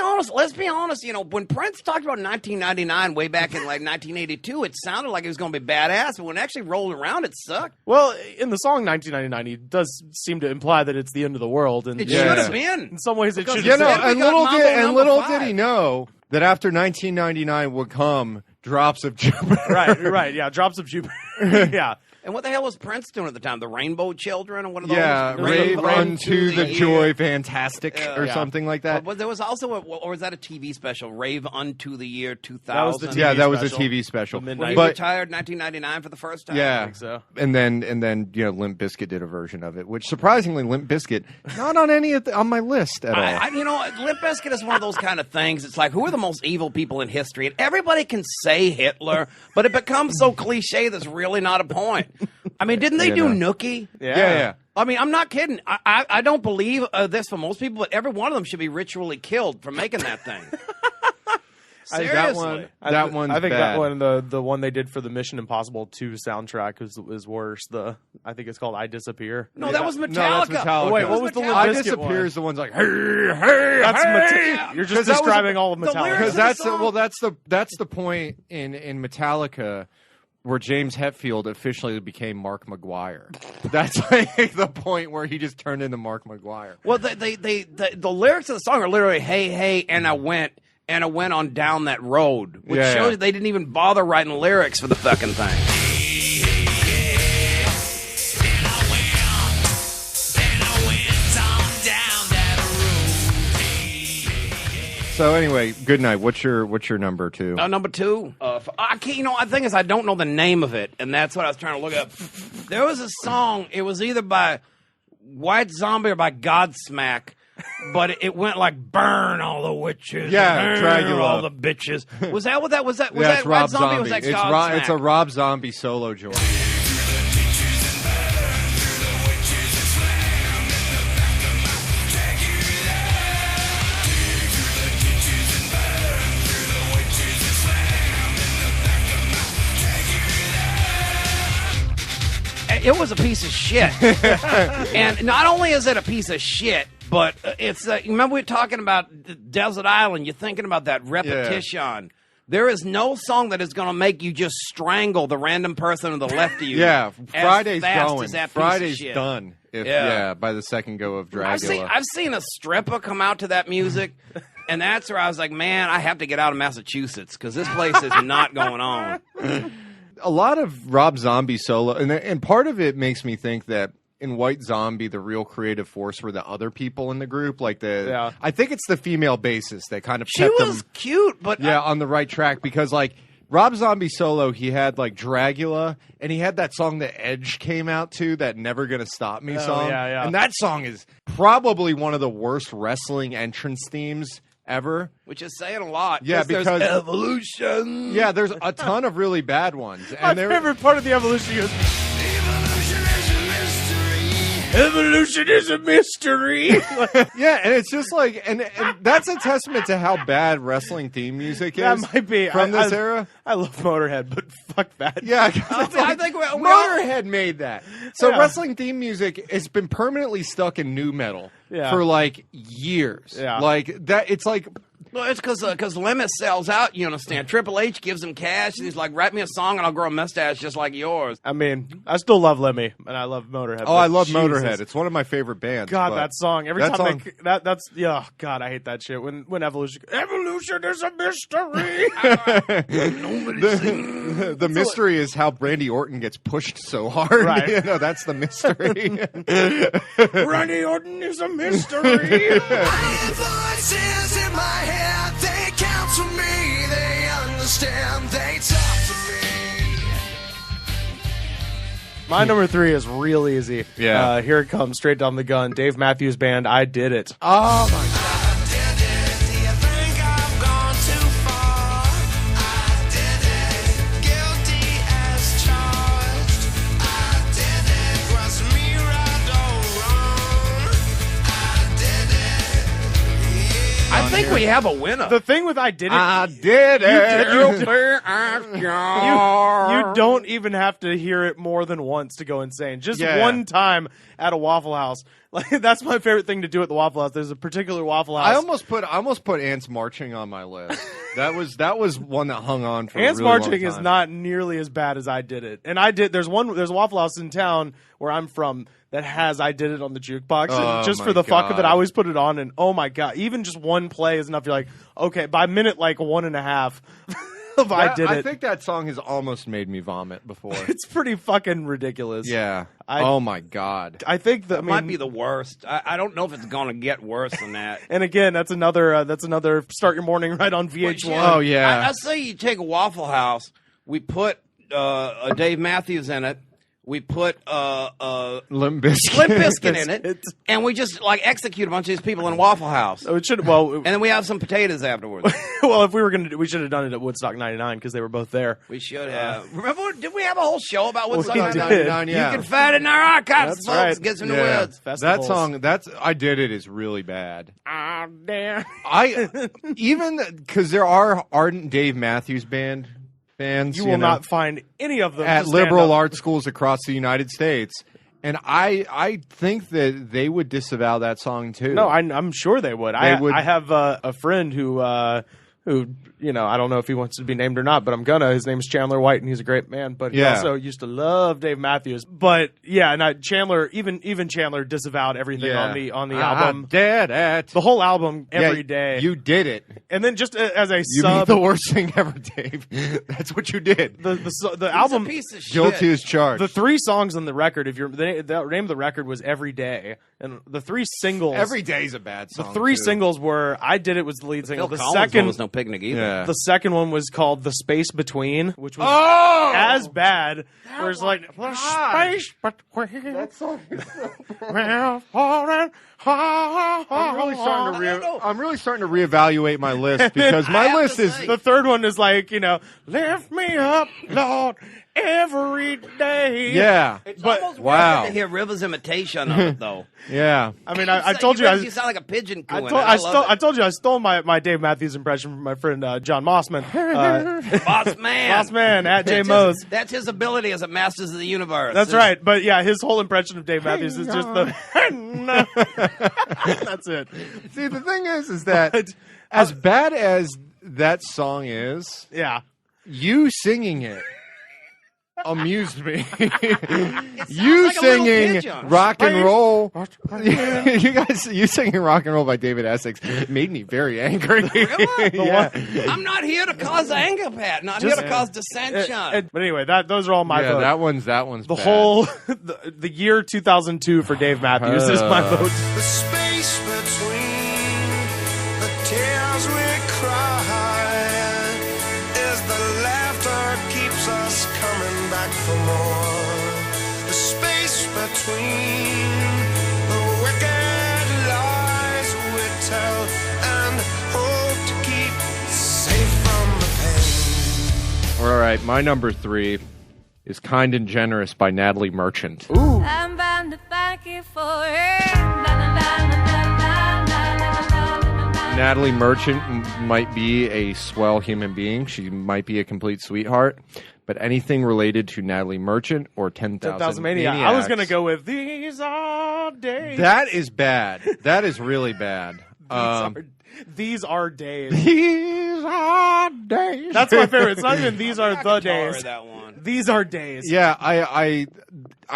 honest. You know, when Prince talked about 1999 way back in like 1982, it sounded like it was going to be badass, but when it actually rolled around, it sucked. Well, in the song 1999, he does seem to imply that it's the end of the world, and It Yeah. should have been. in some ways it should You have know, been. Then we and got little Mambo did number 5. he know that after 1999 would come Drops of Jupiter. right, yeah, Drops of Jupiter, yeah. And what the hell was Prince doing at the time? The Rainbow Children or one of those? Yeah, The rave Rainbow unto the Year. joy, fantastic, or Yeah. something like that. But there was also, or was that a TV special? Rave unto the year 2000. That was the Yeah, TV that was a special. TV special. The When midnight. he But retired 1999 for the first time. yeah, think so. and then you know Limp Bizkit did a version of it, which surprisingly Limp Bizkit not on any of on my list at all. You know, Limp Bizkit is one of those kind of things. It's like, who are the most evil people in history? And everybody can say Hitler, but it becomes so cliche there's really not a point. I mean, didn't they Yeah, do no. Nookie? yeah. I mean, I'm not kidding. I don't believe this for most people, but every one of them should be ritually killed for making that thing. Seriously. That one's I think bad. that one, the one they did for the Mission Impossible 2 soundtrack is worse. I think it's called I Disappear. No, that was Metallica. No, that's Metallica. Wait, what was the Limp I Bizkit Disappear one? is the one's like hey hey That's hey. You're 'Cause just that was- describing all of the Metallica. lyrics Because of that's the song. that's the point in Metallica where James Hetfield officially became Mark McGuire. That's like the point where he just turned into Mark McGuire. Well, the lyrics of the song are literally, hey, hey, and I went on down that road, which Yeah, shows yeah. you they didn't even bother writing lyrics for the fucking thing. So anyway, good night. What's your number 2? Number 2, I can't. I think is I don't know the name of it, and that's what I was trying to look up. There was a song. It was either by White Zombie or by Godsmack, but it went like burn all the witches, Yeah, burn Dragula. all the bitches. Was that what that was? That was Yeah, that it's White Rob Zombie? Or Zombie. was that Godsmack? It's a Rob Zombie solo joint. It was a piece of shit. And not only is it a piece of shit, but it's remember we were talking about Desert Island. You're thinking about that repetition. There is no song that is going to make you just strangle the random person to the left of you. Yeah, as Friday's fast going. as that piece of Friday's shit. done. Yeah. By the second go of Dragula. I've seen a stripper come out to that music, and that's where I was like, man, I have to get out of Massachusetts because this place is not going on. A lot of Rob Zombie solo, and part of it makes me think that in White Zombie, the real creative force were the other people in the group. Like I think it's the female bassist that kind of She kept was them, cute, but on the right track, because like Rob Zombie solo, he had like Dragula, and he had that song that Edge came out to, that Never Gonna Stop Me song. yeah. And that song is probably one of the worst wrestling entrance themes ever. which is saying a lot. Yeah, there's because- evolution. Yeah, there's a ton of really bad ones. My And favorite part of the evolution goes, Evolution is a mystery. yeah, and it's just like, and that's a testament to how bad wrestling theme music is. that might be from this I- era. I love Motorhead, but fuck that. Yeah, I think we all- Motorhead made that. So Yeah. wrestling theme music has been permanently stuck in nu metal Yeah. for like years. Yeah. Like that. It's like Well, it's because Lemmis sells out, you understand. Triple H gives him cash, and he's like, write me a song, and I'll grow a mustache just like yours. I mean, I still love Lemmy, and I love Motorhead. I but love Jesus. Motorhead. It's one of my favorite bands. God, but that song. Every that time song- that's yeah. God, I hate that shit. When Evolution is a mystery. the mystery is how Randy Orton gets pushed so hard. Right. You know, that's the mystery. Randy Orton is a mystery. Voices in my head, they count to me, they understand, they talk to me. My number 3 is real easy. Yeah. Here it comes, straight down the gun. Dave Matthews Band, I Did It. Oh my god. I did it, do you think I've gone too far? I did it, guilty as charged. I did it, was me right or wrong? I did it, yeah. I think we have a winner. The thing with I Did It, I did it. you don't even have to hear it more than once to go insane. Just Yeah. one time at a Waffle House. Like that's my favorite thing to do at the Waffle House. There's a particular Waffle House. I almost put Ants Marching on my list. That was one that hung on for Ants a really Marching long is time. not nearly as bad as I Did It. And there's a Waffle House in town where I'm from that has I Did It on the jukebox. Oh, And just my for the fuck of it, God. I always put it on, and oh my god, even just one play is enough. You're like, okay, by minute like 1.5 of I Did It. I think that song has almost made me vomit before. It's pretty fucking ridiculous. Yeah. I- Oh my god. I think that It might be the worst. I don't know if it's going to get worse than that. And again, that's another start your morning right on VH1. Oh yeah. I say you take a Waffle House, we put a Dave Matthews in it, we put Limp Bizkit. Limp Bizkit in it, and we just like execute a bunch of these people in Waffle House. So it should well, And then we have some potatoes afterwards. well, if we were gonna, we should have done it at Woodstock '99 because they were both there. We should have. Remember, did we have a whole show about what's We on did. 99? Yeah. You can find it in our archives, That's folks. right. Get some new Yeah. words. That Festivals. song, I Did It is really bad. Ah, damn. Even because there are ardent Dave Matthews Band fans, You will know, not find any of them at to stand liberal up. art schools across the United States, and I think that they would disavow that song too. No, I'm sure they would. They would- I have a friend who who, you know, I don't know if he wants to be named or not, but I'm gonna. His name is Chandler White, and he's a great man. But he also used to love Dave Matthews. But yeah, and Chandler, even Chandler disavowed everything on the album. I'm dead at The whole album every day. You did it. And then just as a You sub, made the worst thing ever, Dave. That's what you did. the album, He's a piece of shit. Guilty as charged. the 3 songs on the record, if you're the name of the record was Every Day, and the 3 singles. Every day's a bad The song. 3 too. singles were I Did It was the lead single. Phil The Collins one second was no picnic either. Yeah. The second one was called The Space Between, which was Oh! as bad. Where it's like the space between. That song is I'm really starting to reevaluate my list because I my have list to is say- The third one is like, you know, lift me up, Lord, every day. yeah. It's But- almost wow. worth it to hear Rivers' imitation of it, though. Yeah. I mean, I told you, you sound like a pigeon I cooing. told you I stole my Dave Matthews impression from my friend John Mossman. Boss man. Boss man at J That's Mose. That's his ability as a Masters of the Universe. That's right. But yeah, his whole impression of Dave Matthews is just the. That's it. See, the thing is that as bad as that song is, Yeah. you singing it amused me. You like a little singing pigeon. rock and roll. You singing rock and roll by David Essex made me very angry. Really? Yeah. I'm not here to cause anger, Pat. Not here to cause dissension. But anyway, those are all my Yeah, votes. that one's The bad. whole the year 2002 for Dave Matthews is my vote. The space between the tears we cry is the laughter keeps us coming back for more. The space between the wicked lies we tell and hope to keep safe from the pain. All right, my number 3 is Kind and Generous by Natalie Merchant. I'm bound to thank you for it. La, la, la, la, la, la, la, la, la. Natalie Merchant might be a swell human being. She might be a complete sweetheart. But anything related to Natalie Merchant or 10,000 Maniacs. I was gonna go with These Are Days. That is bad. That is really bad. These are days. These are days. That's my favorite. It's not even These Are the Guitar, Days. that one. These are days. Yeah, I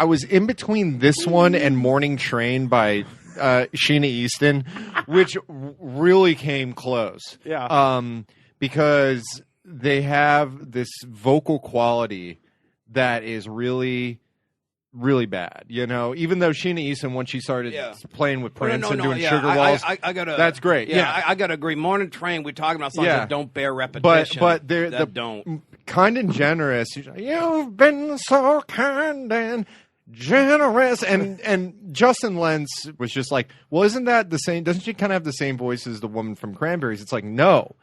was in between this one and Morning Train by Sheena Easton, which really came close. Yeah. Because they have this vocal quality that is really, really bad. You know, even though Sheena Easton, when she started playing with Prince and doing Sugar Walls, I gotta. that's great. Yeah. I gotta agree. Morning Train. We're talking about songs Yeah. that don't bear repetition. but they're that don't. Kind and Generous. You've been so kind and generous, and Justin Lentz was just like, well, isn't that the same? Doesn't she kind of have the same voice as the woman from Cranberries? It's like, no.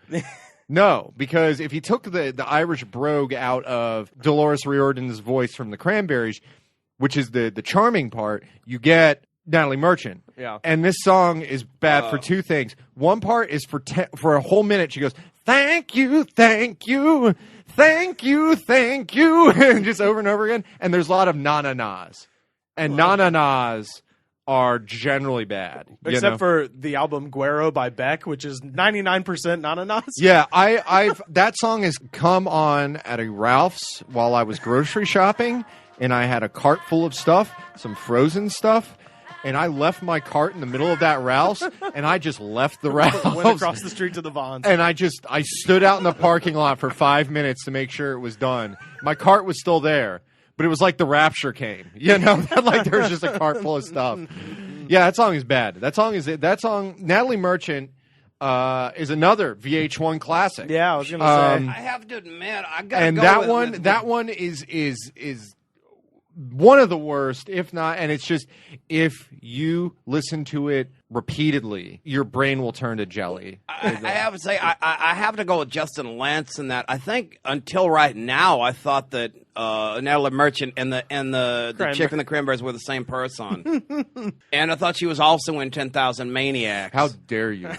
No, because if you took the Irish brogue out of Dolores Riordan's voice from the Cranberries, which is the charming part, you get Natalie Merchant. Yeah. And this song is bad for 2 things. One part is for a whole minute she goes, thank you, thank you, thank you, thank you, and just over and over again. And there's a lot of na-na-nas. And na-na-nas are generally bad. Except for the album Guero by Beck, which is 99% na-na-nas. Yeah, I've that song has come on at a Ralph's while I was grocery shopping, and I had a cart full of stuff, some frozen stuff, and I left my cart in the middle of that Ralph's, and I just left the Went Ralph's. across the street to the Vons. And I stood out in the parking lot for 5 minutes to make sure it was done. My cart was still there, but it was like the rapture came. You know, like there was just a cart full of stuff. Yeah, that song is bad. That song, Natalie Merchant is another VH1 classic. Yeah, I was gonna say. I have to admit, I gotta And go that with one, with- that one is one of the worst, if not. And it's just, if you listen to it repeatedly, your brain will turn to jelly. I have to say, I have to go with Justin Lantz in that. I think until right now, I thought that Natalie Merchant and the chick in the Cranberries were the same person, and I thought she was also in 10,000 Maniacs. How dare you?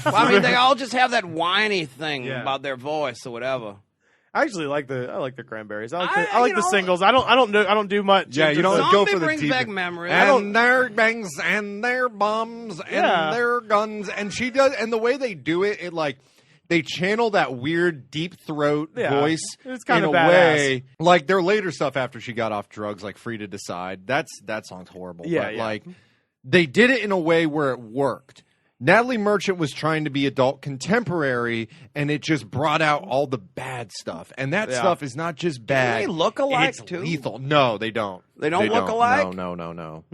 Well, I mean, they all just have that whiny thing Yeah. about their voice or whatever. I actually like the Cranberries. I I- like you the know- singles. I don't do much. Yeah, you don't Zombie go for the brings deep. back memories. And their bangs and their bombs and Yeah. their guns, and she does, and the way they do it, it like they channel that weird deep throat voice it's kind in of a badass. way. Like their later stuff after she got off drugs, like Free to Decide. That song's horrible. Yeah, but yeah. like they did it in a way where it worked. Natalie Merchant was trying to be adult contemporary, and it just brought out all the bad stuff. And that stuff is not just bad. they look alike, it's too? lethal. No, they don't. They don't look alike? No.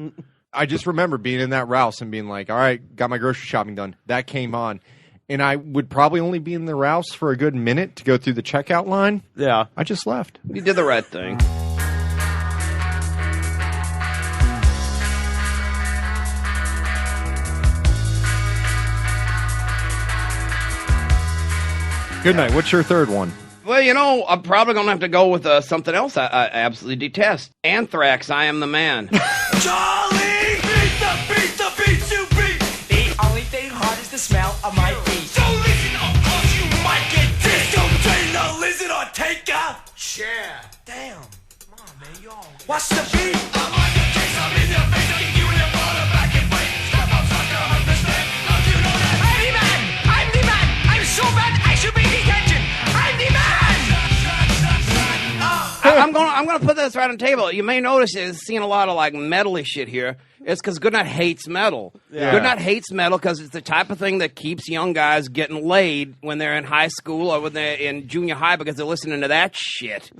I just remember being in that Rouse and being like, all right, got my grocery shopping done. That came on. And I would probably only be in the Rouse for a good minute to go through the checkout line. Yeah. I just left. You did the right thing. Good night. What's your third one? Well, I'm probably going to have to go with something else I absolutely detest. Anthrax, I Am the Man. Charlie! Beat the beats you beat! The only thing hot is the smell of my feet. So listen or else you might get dissed. Don't train a lizard or take a share. Damn. Come on, man, yo. What's the beat? I'm on your case, I'm in your face. I kick you in your bottom back and fight. Step up, sucker, understand? Don't you know that? I'm the man! I'm the man! I'm so bad I should be detention! I'm the man! I'm gonna put this right on the table. You may notice it's seeing a lot of like metal-y shit here. It's because Goodnight hates metal. Yeah. Goodnight hates metal because it's the type of thing that keeps young guys getting laid when they're in high school or when they're in junior high because they're listening to that shit.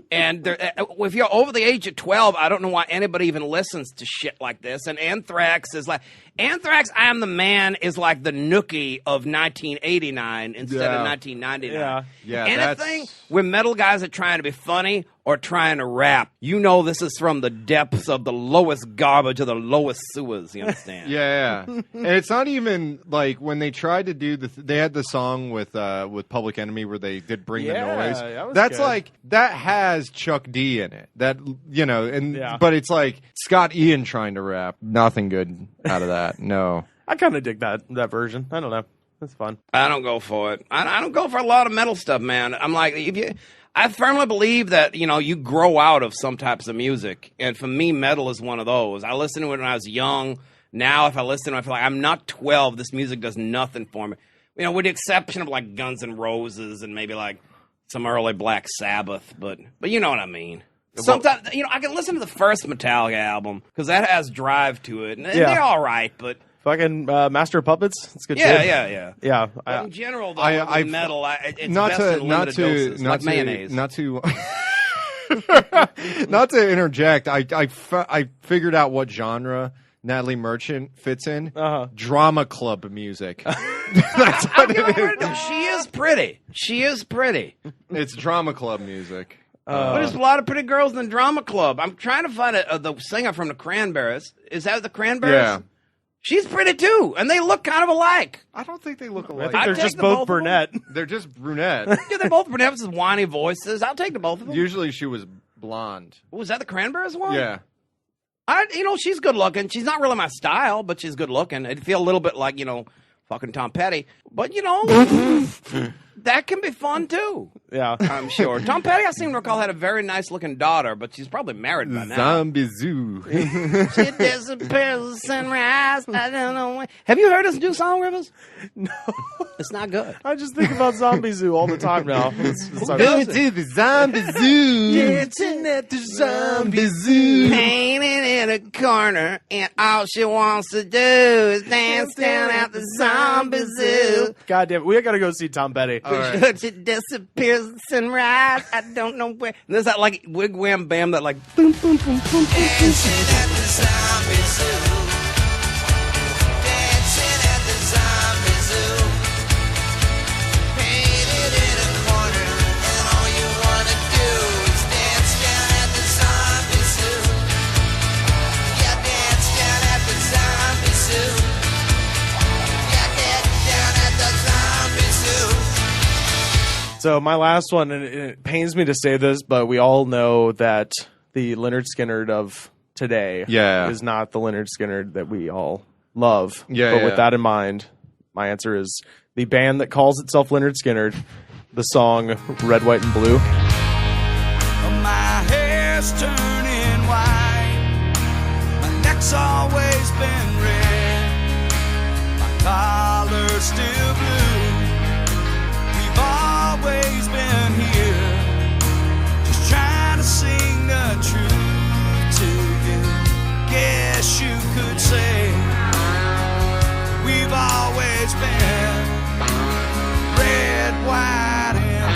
And if you're over the age of 12, I don't know why anybody even listens to shit like this. And Anthrax is like Anthrax. I Am the Man is like the Nookie of 1989 instead of 1999. Yeah, Anything where metal guys are trying to be funny or trying to rap, this is from the depths of the lowest garbage of the lowest sewers. You understand? Yeah. And it's not even like when they tried to do they had the song with Public Enemy where they did Bring the Noise. That's good. Like that has Chuck D in it. That but it's like Scott Ian trying to rap. Nothing good out of that. No. I kind of dig that version. I don't know. That's fun. I don't go for it. I don't go for a lot of metal stuff, man. I'm like, I firmly believe that, you grow out of some types of music. And for me, metal is one of those. I listened to it when I was young. Now, if I listen to it, I feel like I'm not 12. This music does nothing for me. With the exception of like Guns N' Roses and maybe like some early Black Sabbath. But you know what I mean. Sometimes, I can listen to the first Metallica album because that has drive to it. And they're all right, but... Fucking Master of Puppets. It's good shit. Yeah. Yeah. But in general, though, with metal, it's best in limited doses, like mayonnaise. Not to interject. I figured out what genre Natalie Merchant fits in. Drama club music. That's what it is. She is pretty. She is pretty. It's drama club music. But there's a lot of pretty girls in the drama club. I'm trying to find the singer from the Cranberries. Is that the Cranberries? Yeah. She's pretty too, and they look kind of alike. I don't think they look I alike. think they're take just the both both of them. brunette. They're just brunette. Yeah, they're both brunette with whiny voices. I'll take the both of them. Usually she was blonde. Was that the Cranberries one? Yeah. She's good looking. She's not really my style, but she's good looking. It'd feel a little bit like, fucking Tom Petty. But, that can be fun too. Yeah. I'm sure. Tom Petty, I seem to recall, had a very nice looking daughter, but she's probably married by now. Zombie Zoo. She disappears at sunrise. I don't know when. Have you heard this new song, Rivers? No. It's not good. I just think about Zombie Zoo all the time now. Going to the Zombie Zoo. Dancing at the Zombie Zoo. Painted in a corner, and all she wants to do is dance down at the zombie zoo. God damn it. We gotta go see Tom Petty. She disappears at sunrise. I don't know where. And there's that like wigwam bam that like boom boom boom boom boom. Dancing at the zombie zoo. Dancing at the zombie zoo. Painted in a corner, and all you wanna do is dance down at the zombie zoo. Yeah, dance down at the zombie zoo. Yeah, dance down at the zombie zoo. So my last one, and it pains me to say this, but we all know that the Lynyrd Skynyrd of today is not the Lynyrd Skynyrd that we all love. But with that in mind, my answer is the band that calls itself Lynyrd Skynyrd, the song Red, White, and Blue. My hair's turning white. My neck's always been red. My collar's still blue. sing the truth to you. Guess you could say we've always been red, white, and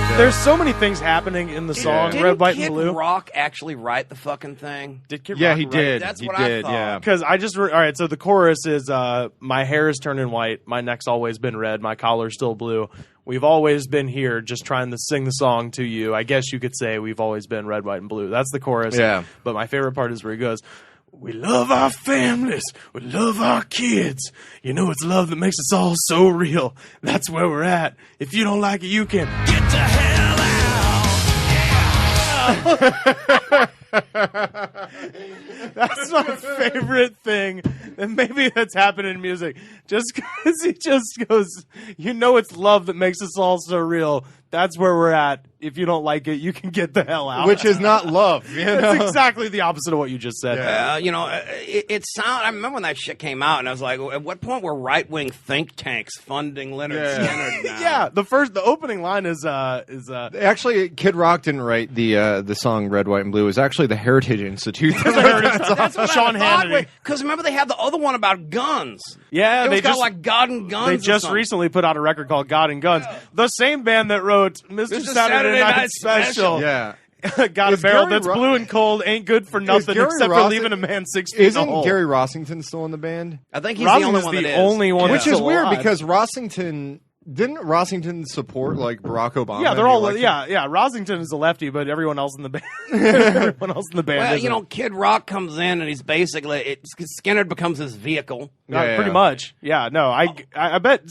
blue. There's so many things happening in the song Didn't Red, White, Kid and Blue. Rock actually write the fucking thing? Did Kid Yeah, Rock he write did. That's he what I did, thought. yeah. Because I just all right. So the chorus is, "My hair is turning white, my neck's always been red, my collar's still blue. We've always been here, just trying to sing the song to you. I guess you could say we've always been red, white, and blue." That's the chorus. Yeah. But my favorite part is where he goes, "We love our families, we love our kids. You know it's love that makes us all so real. That's where we're at. If you don't like it, you can Get the hell out. That's my favorite thing. And maybe that's happened in music. Just because he just goes, you know it's love that makes us all so real. That's where we're at. If you don't like it, you can get the hell out. Which is not love, you know? That's exactly the opposite of what you just said. It I remember when that shit came out, and I was like, at what point were right-wing think tanks funding Leonard Skinner now? Yeah, the opening line is Actually, Kid Rock didn't write the song "Red, White, and Blue." It was actually the Heritage Institute. That's what Sean Hannity. Because remember they had the other one about guns. Yeah, It was they got just like God and Guns. they or just something. recently put out a record called God and Guns. The same band that wrote Mr. Saturday Night Special. yeah. Got a Is barrel Gary that's Ro- blue and cold, ain't good for nothing Gary except for Ross- leaving a man 6 feet Isn't in a hole. Gary Rossington still in the band? I think he's Rossington's the only one the that is. only one Yeah. Which is still weird alive. because Rossington didn't Rossington support like Barack Obama. Yeah, they're in the all election? yeah. Rosington is a lefty, but everyone else in the band, everyone else in the band. Well, isn't. Kid Rock comes in and he's basically Skinner becomes his vehicle. Pretty much. Yeah, no, I bet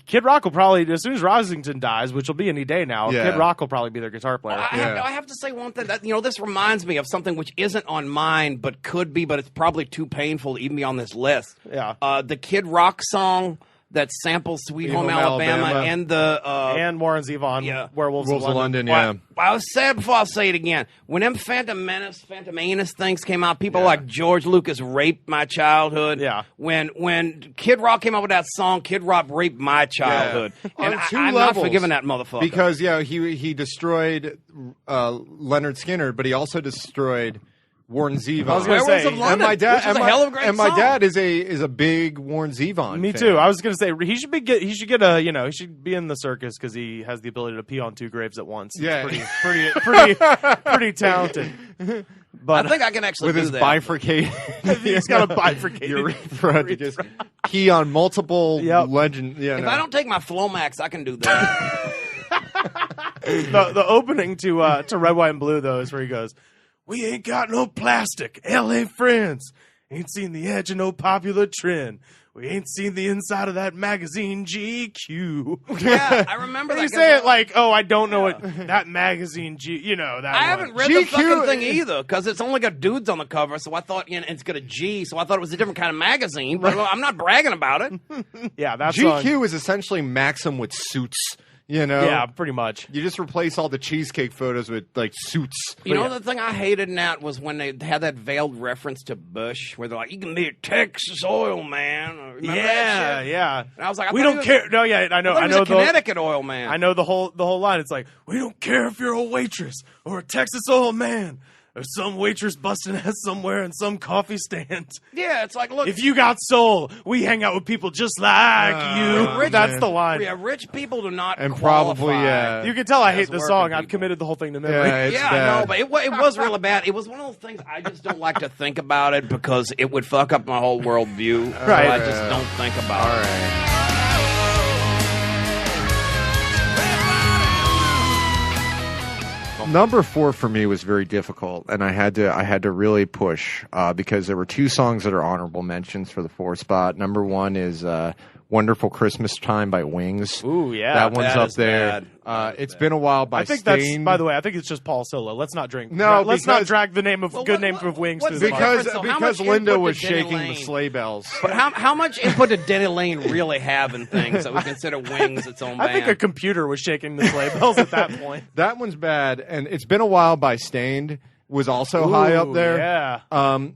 Kid Rock will probably, as soon as Rosington dies, which will be any day now, Yeah. Kid Rock will probably be their guitar player. I have to say one thing that this reminds me of something which isn't on mine but could be, but it's probably too painful to even be on this list. Yeah. The Kid Rock song that samples Sweet Home Alabama and the and Warren Zevon, yeah. Werewolves Wolves of of London. London, yeah. I was sad before I'll say it again. When them Phantom Menace things came out, people like George Lucas raped my childhood. Yeah. When Kid Rock came out with that song, Kid Rock raped my childhood. And On two I'm not levels. forgiving that motherfucker. Because he destroyed Leonard Skinner, but he also destroyed Warren Zevon. I was gonna say, Werewolves of London, which is a hell of a great and my song. dad is a big Warren Zevon. Me fan. too. I was gonna say he should be in the circus because he has the ability to pee on two graves at once. Yeah. It's pretty talented. But I think I can actually with do his that. bifurcated. he's got a bifurcated urethra to just pee on multiple Yep. legend. Yeah, If no. I don't take my Flomax, I can do that. the opening to Red, White, and Blue though is where he goes, "We ain't got no plastic, L.A. friends. Ain't seen the edge of no popular trend. We ain't seen the inside of that magazine GQ." yeah, I remember And that. you say it like, "Oh, I don't know what that magazine G." You know that. I one. haven't read the GQ fucking thing either because it's only got dudes on the cover. So I thought, it's got a G. So I thought it was a different kind of magazine. But I'm not bragging about it. Yeah, that's GQ is essentially Maxim with suits. You know. Yeah, pretty much. You just replace all the cheesecake photos with like suits. You know, the thing I hated in that was when they had that veiled reference to Bush, where they're like, "You can be a Texas oil man." Remember that shit? Yeah. And I was like, We don't care. No, yeah, I know. I I was know a Connecticut oil man. I know the whole line. It's like, we don't care if you're a waitress or a Texas oil man or some waitress busting ass somewhere in some coffee stand. Yeah, it's like, look, If you got soul, we hang out with people just like you. rich- That's the line. yeah, rich people do not And qualify. probably, yeah. You can tell I as hate the working song. I've people. committed the whole thing to memory. Yeah, it's Yeah, I bad. know, but it was really bad. It was one of those things I just don't like to think about it because it would fuck up my whole worldview. Right. So I just don't think about All it. right. Number 4 for me was very difficult, and I had to really push because there were 2 songs that are honorable mentions for the 4 spot. Number 1 is "Wonderful Christmas Time" by Wings. Ooh, yeah. that one's that up is there. bad. It's been a while by I think Staind. that's, by the way, I think it's just Paul Solo. Let's not drink. No, let's not because- drag the name of Well, good what- name what- of Wings what's to the the fire. difference? So how because much Linda input was did Denny shaking the Lane- sleigh bells. But how much input did Denny Lane really have in things that we consider Wings its own band? I think a computer was shaking the sleigh bells at that point. That one's bad, and "It's Been a While" by Stained was also high up Ooh, there. Yeah.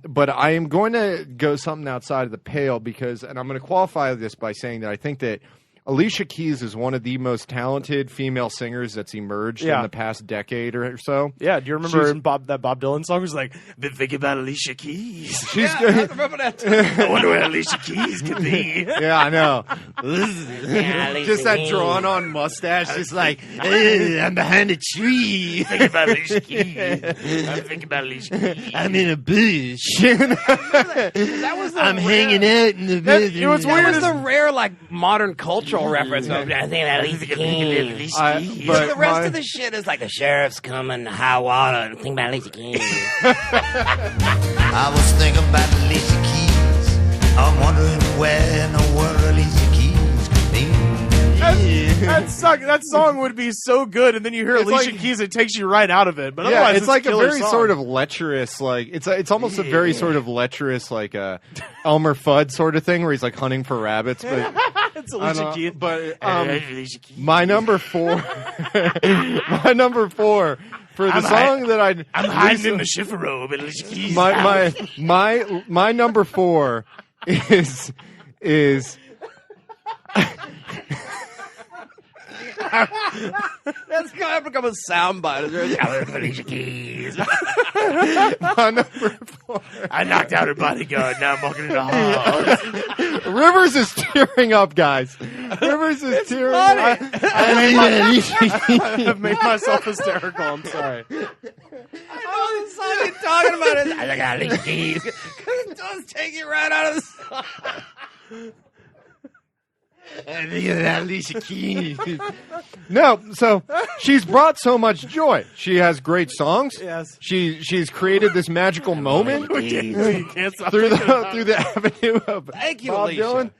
But I am going to go something outside of the pale because, and I'm going to qualify this by saying that I think that Alicia Keys is one of the most talented female singers that's emerged in the past decade or so. Yeah, do you remember that Bob Dylan song was like, been thinking about Alicia Keys. She's I good. remember that too. I wonder where Alicia Keys could be. Yeah, I know. Just that drawn on mustache. She's like, I'm behind a tree. Thinking about Alicia Keys. I'm thinking about Alicia Keys. I'm in a bush. That was the I'm rare, hanging out in the bush. It was That weird. was the rare, like, modern cultural reference. I think about Alicia Keys. But the rest of the shit is like the sheriff's coming, high water. Think about Alicia Keys. I was thinking about Alicia Keys. I'm wondering where in the world Alicia Keys could be. That song would be so good, and then you hear It's Alicia like- Keys, it takes you right out of it. But Yeah, otherwise, it's like a killer very song. sort of lecherous, like it's almost a very sort of lecherous, like Elmer Fudd sort of thing where he's like hunting for rabbits. But It's I Alicia don't- Keys. but Alicia Keys. my number 4, my number 4 for the song that I'm hiding in the shiver robe, Alicia Keys. my number 4 is That's going to become a soundbite. Alicia Keys. my number 4. I knocked out her bodyguard. Now I'm walking in the hall. Rivers is tearing up, guys. Rivers is tearing up. I've made myself hysterical. I'm sorry. I know the song you're talking about. I got Alicia Keys. Because it does take you right out of the song. Alicia Keys. No, so she's brought so much joy. She has great songs. Yes. She's created this magical moment You can't stop through thinking about the avenue of Thank you, Bob Alicia. Dylan.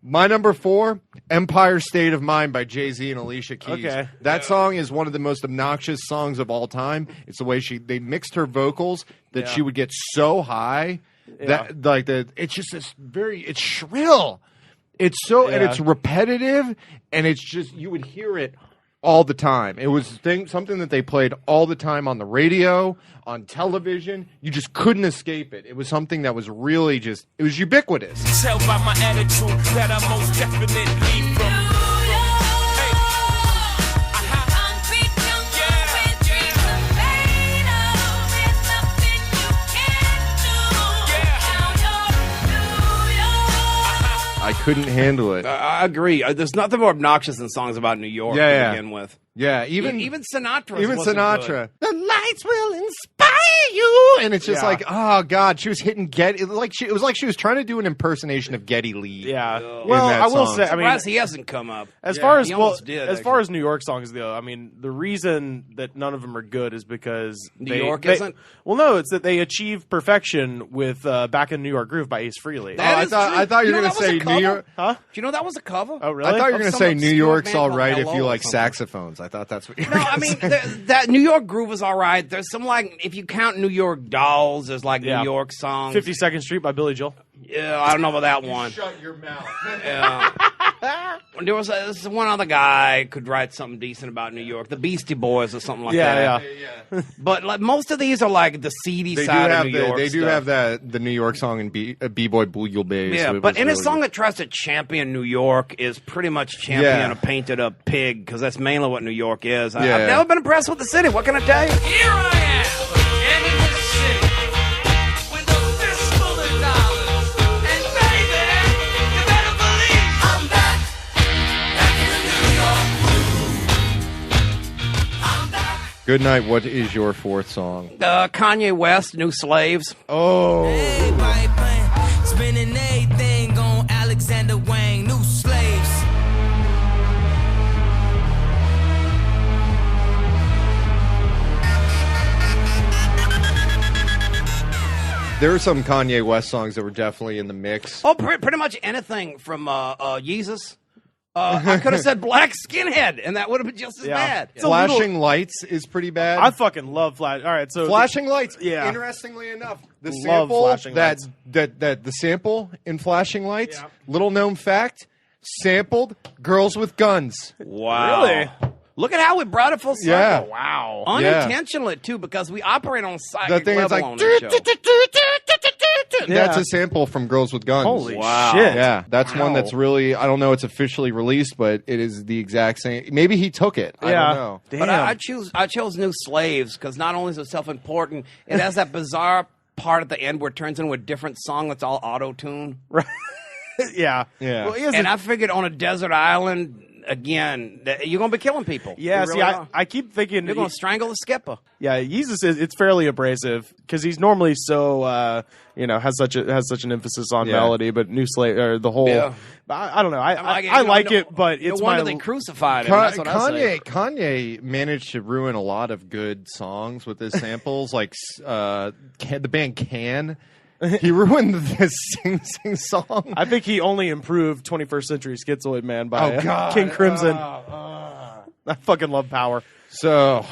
My number 4, Empire State of Mind by Jay-Z and Alicia Keys. Okay. That song is one of the most obnoxious songs of all time. It's the way they mixed her vocals that she would get so high that like it's just it's shrill. It's so and it's repetitive and it's just you would hear it all the time. It was something that they played all the time on the radio, on television. You just couldn't escape it. It was something that was really it was ubiquitous. Tell by my attitude that I most definitely from. I couldn't handle it. I agree. There's nothing more obnoxious than songs about New York to begin with. Yeah, even Sinatra. even Sinatra. The lights will inspire you, and it's just like, oh god, she was hitting Getty. It was like she was trying to do an impersonation of Geddy Lee. Yeah. in Well, that I will song. say, I mean, Surprised he hasn't come up. as far as he well, almost did, as far actually. as New York songs go, I mean, the reason that none of them are good is because New York isn't? Well, no, it's that they achieve perfection with "Back in New York Groove" by Ace Frehley. That I is thought- true. I thought you were know gonna that was say a New cover? York- Huh? Do you know that was a cover? Oh, really? I thought you were going Of to some say New obscure York's band all called right if Hello you or like something. saxophones. I thought that's what you were No, gonna I mean say. that New York Groove is all right. There's some like if you count New York Dolls, there's like Yeah. New York songs. 52nd Street by Billy Joel. Yeah, I don't know about that one. Shut your mouth. Yeah. There was this one other guy could write something decent about New York, the Beastie Boys or something like that. Yeah. But like most of these are like the seedy They do side have of New York. they do stuff. have the New York song in B-Boy Boogle Bass. Yeah, It but was in a really song good. that tries to champion New York is pretty much champion a painted up pig because that's mainly what New York is. I've Yeah. never been impressed with the city. What can I tell you? Here I am, again in the city, with a fistful of dollars. And baby, you better believe I'm back in the New York groove. I'm back. Good night. What is your 4th song? Kanye West, New Slaves. Oh, Everybody playing, spinning everything on Alexander Wang, new slaves. there are some Kanye West songs that were definitely in the mix. Oh, pretty much anything from Yeezus. I could have said Black Skinhead, and that would have been just as Yeah. bad. It's a Flashing Lights is pretty bad. I fucking love Flash. All right, so Flashing Lights. Yeah. Interestingly enough, the Love sample Flashing that Lights. the sample in Flashing Lights. Yeah. Little known fact: sampled "Girls with Guns." Wow. Really? Look at how we brought it full circle. Yeah. wow. Unintentionally, too, because we operate on a The psychic thing is level like on this show. That's a sample from Girls with Guns. Holy shit. Yeah, that's one Wow. that's really, I don't know, it's officially released, but it is the exact same. Maybe he took it. I don't know. Damn. But I chose New Slaves because not only is it self-important, it has that bizarre part at the end where it turns into a different song that's all auto-tune. Right. Yeah. Yeah. Well, he has And a- I figured on a desert island, again, that you're going to be killing people. yeah, You see, really are. I keep thinking... You're going to strangle the skipper. Yeah, Yeezus is it's fairly abrasive because he's normally so has such an emphasis on Yeah. melody, but New Slave or the whole Yeah. I don't know. I You know, like no- it, but it's no wonder my they crucified him. That's what I say. Kanye managed to ruin a lot of good songs with his samples, like the band Can. He ruined this sing song. I think he only improved 21st Century Schizoid Man by Oh, God. King Crimson. I fucking love Power. So,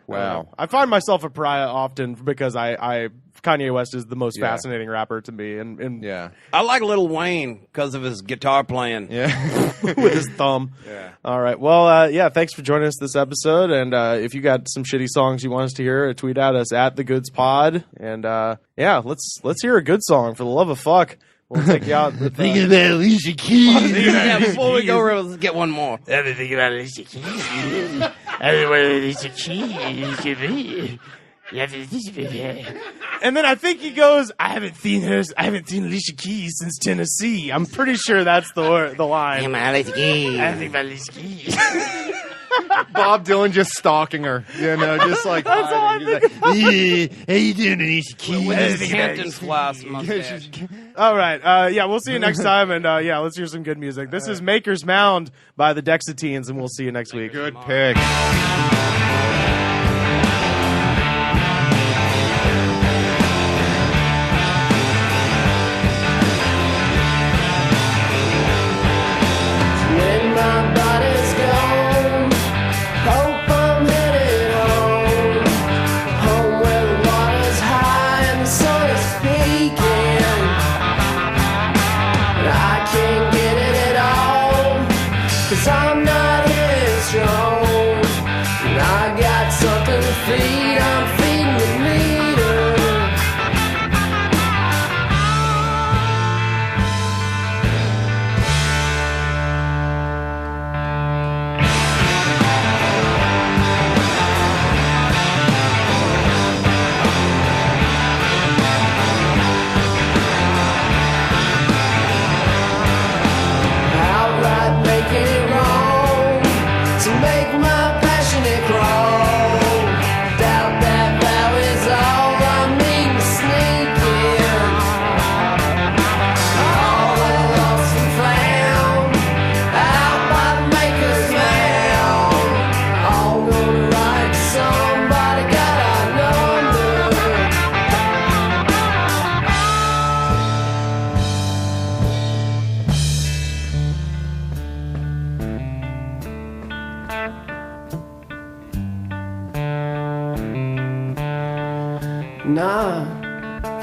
wow. I find myself a pariah often because I Kanye West is the most fascinating rapper to me, and Yeah. I like Lil Wayne because of his guitar playing. Yeah. with his thumb. Yeah. All right. Well, thanks for joining us this episode. And if you got some shitty songs you want us to hear, tweet at us at The Goods Pod. And let's hear a good song for the love of fuck. We'll take you out. With, Thinking about Alicia Keys. Yeah, before we go, let's get one more. Everything about Alicia Keys. Everywhere Alicia Keys should be. and then I think he goes, I haven't seen Alicia Keys since Tennessee. I'm pretty sure that's the line. Alicia Keys. Everything about Alicia Keys. Bob Dylan just stalking her. You know, just like. That's all I think. How you doing, Alicia Keys? With his Hampton floss mustache. All right. We'll see you next time. And let's hear some good music. This is Maker's Mound by the Dexatines, and we'll see you next week. Good pick. When my body's gone, hope I'm headed home. Home where the water's high and the sun is speaking. But I can't get it at all, 'cause I'm not headstrong. And I got something to feed, I'm feeding the meter. Outright making it wrong to make my passionate crawl. Doubt that vow is all I mean to sneak in. All lost and found out by the maker's mound. All gonna write to somebody, got our number. Nah,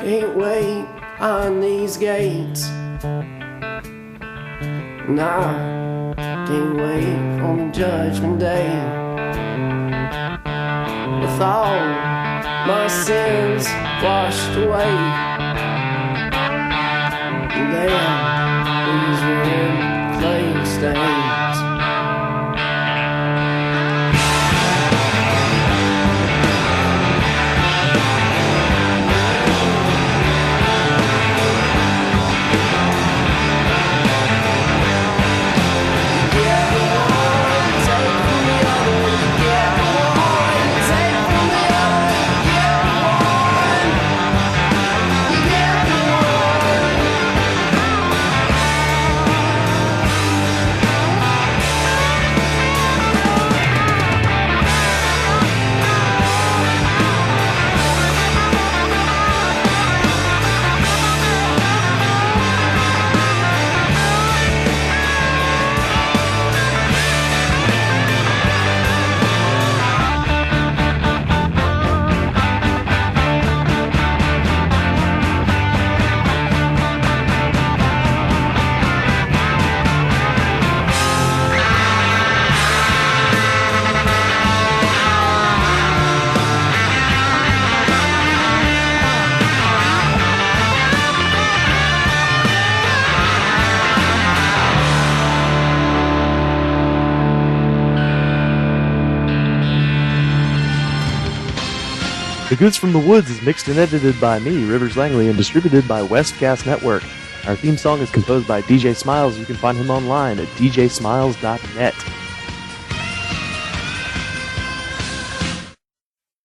can't wait on these gates. Nah, can't wait on the judgment day. With all my sins washed away, there, these red clay stains. The Goods from the Woods is mixed and edited by me, Rivers Langley, and distributed by Westcast Network. Our theme song is composed by DJ Smiles. You can find him online at djsmiles.net.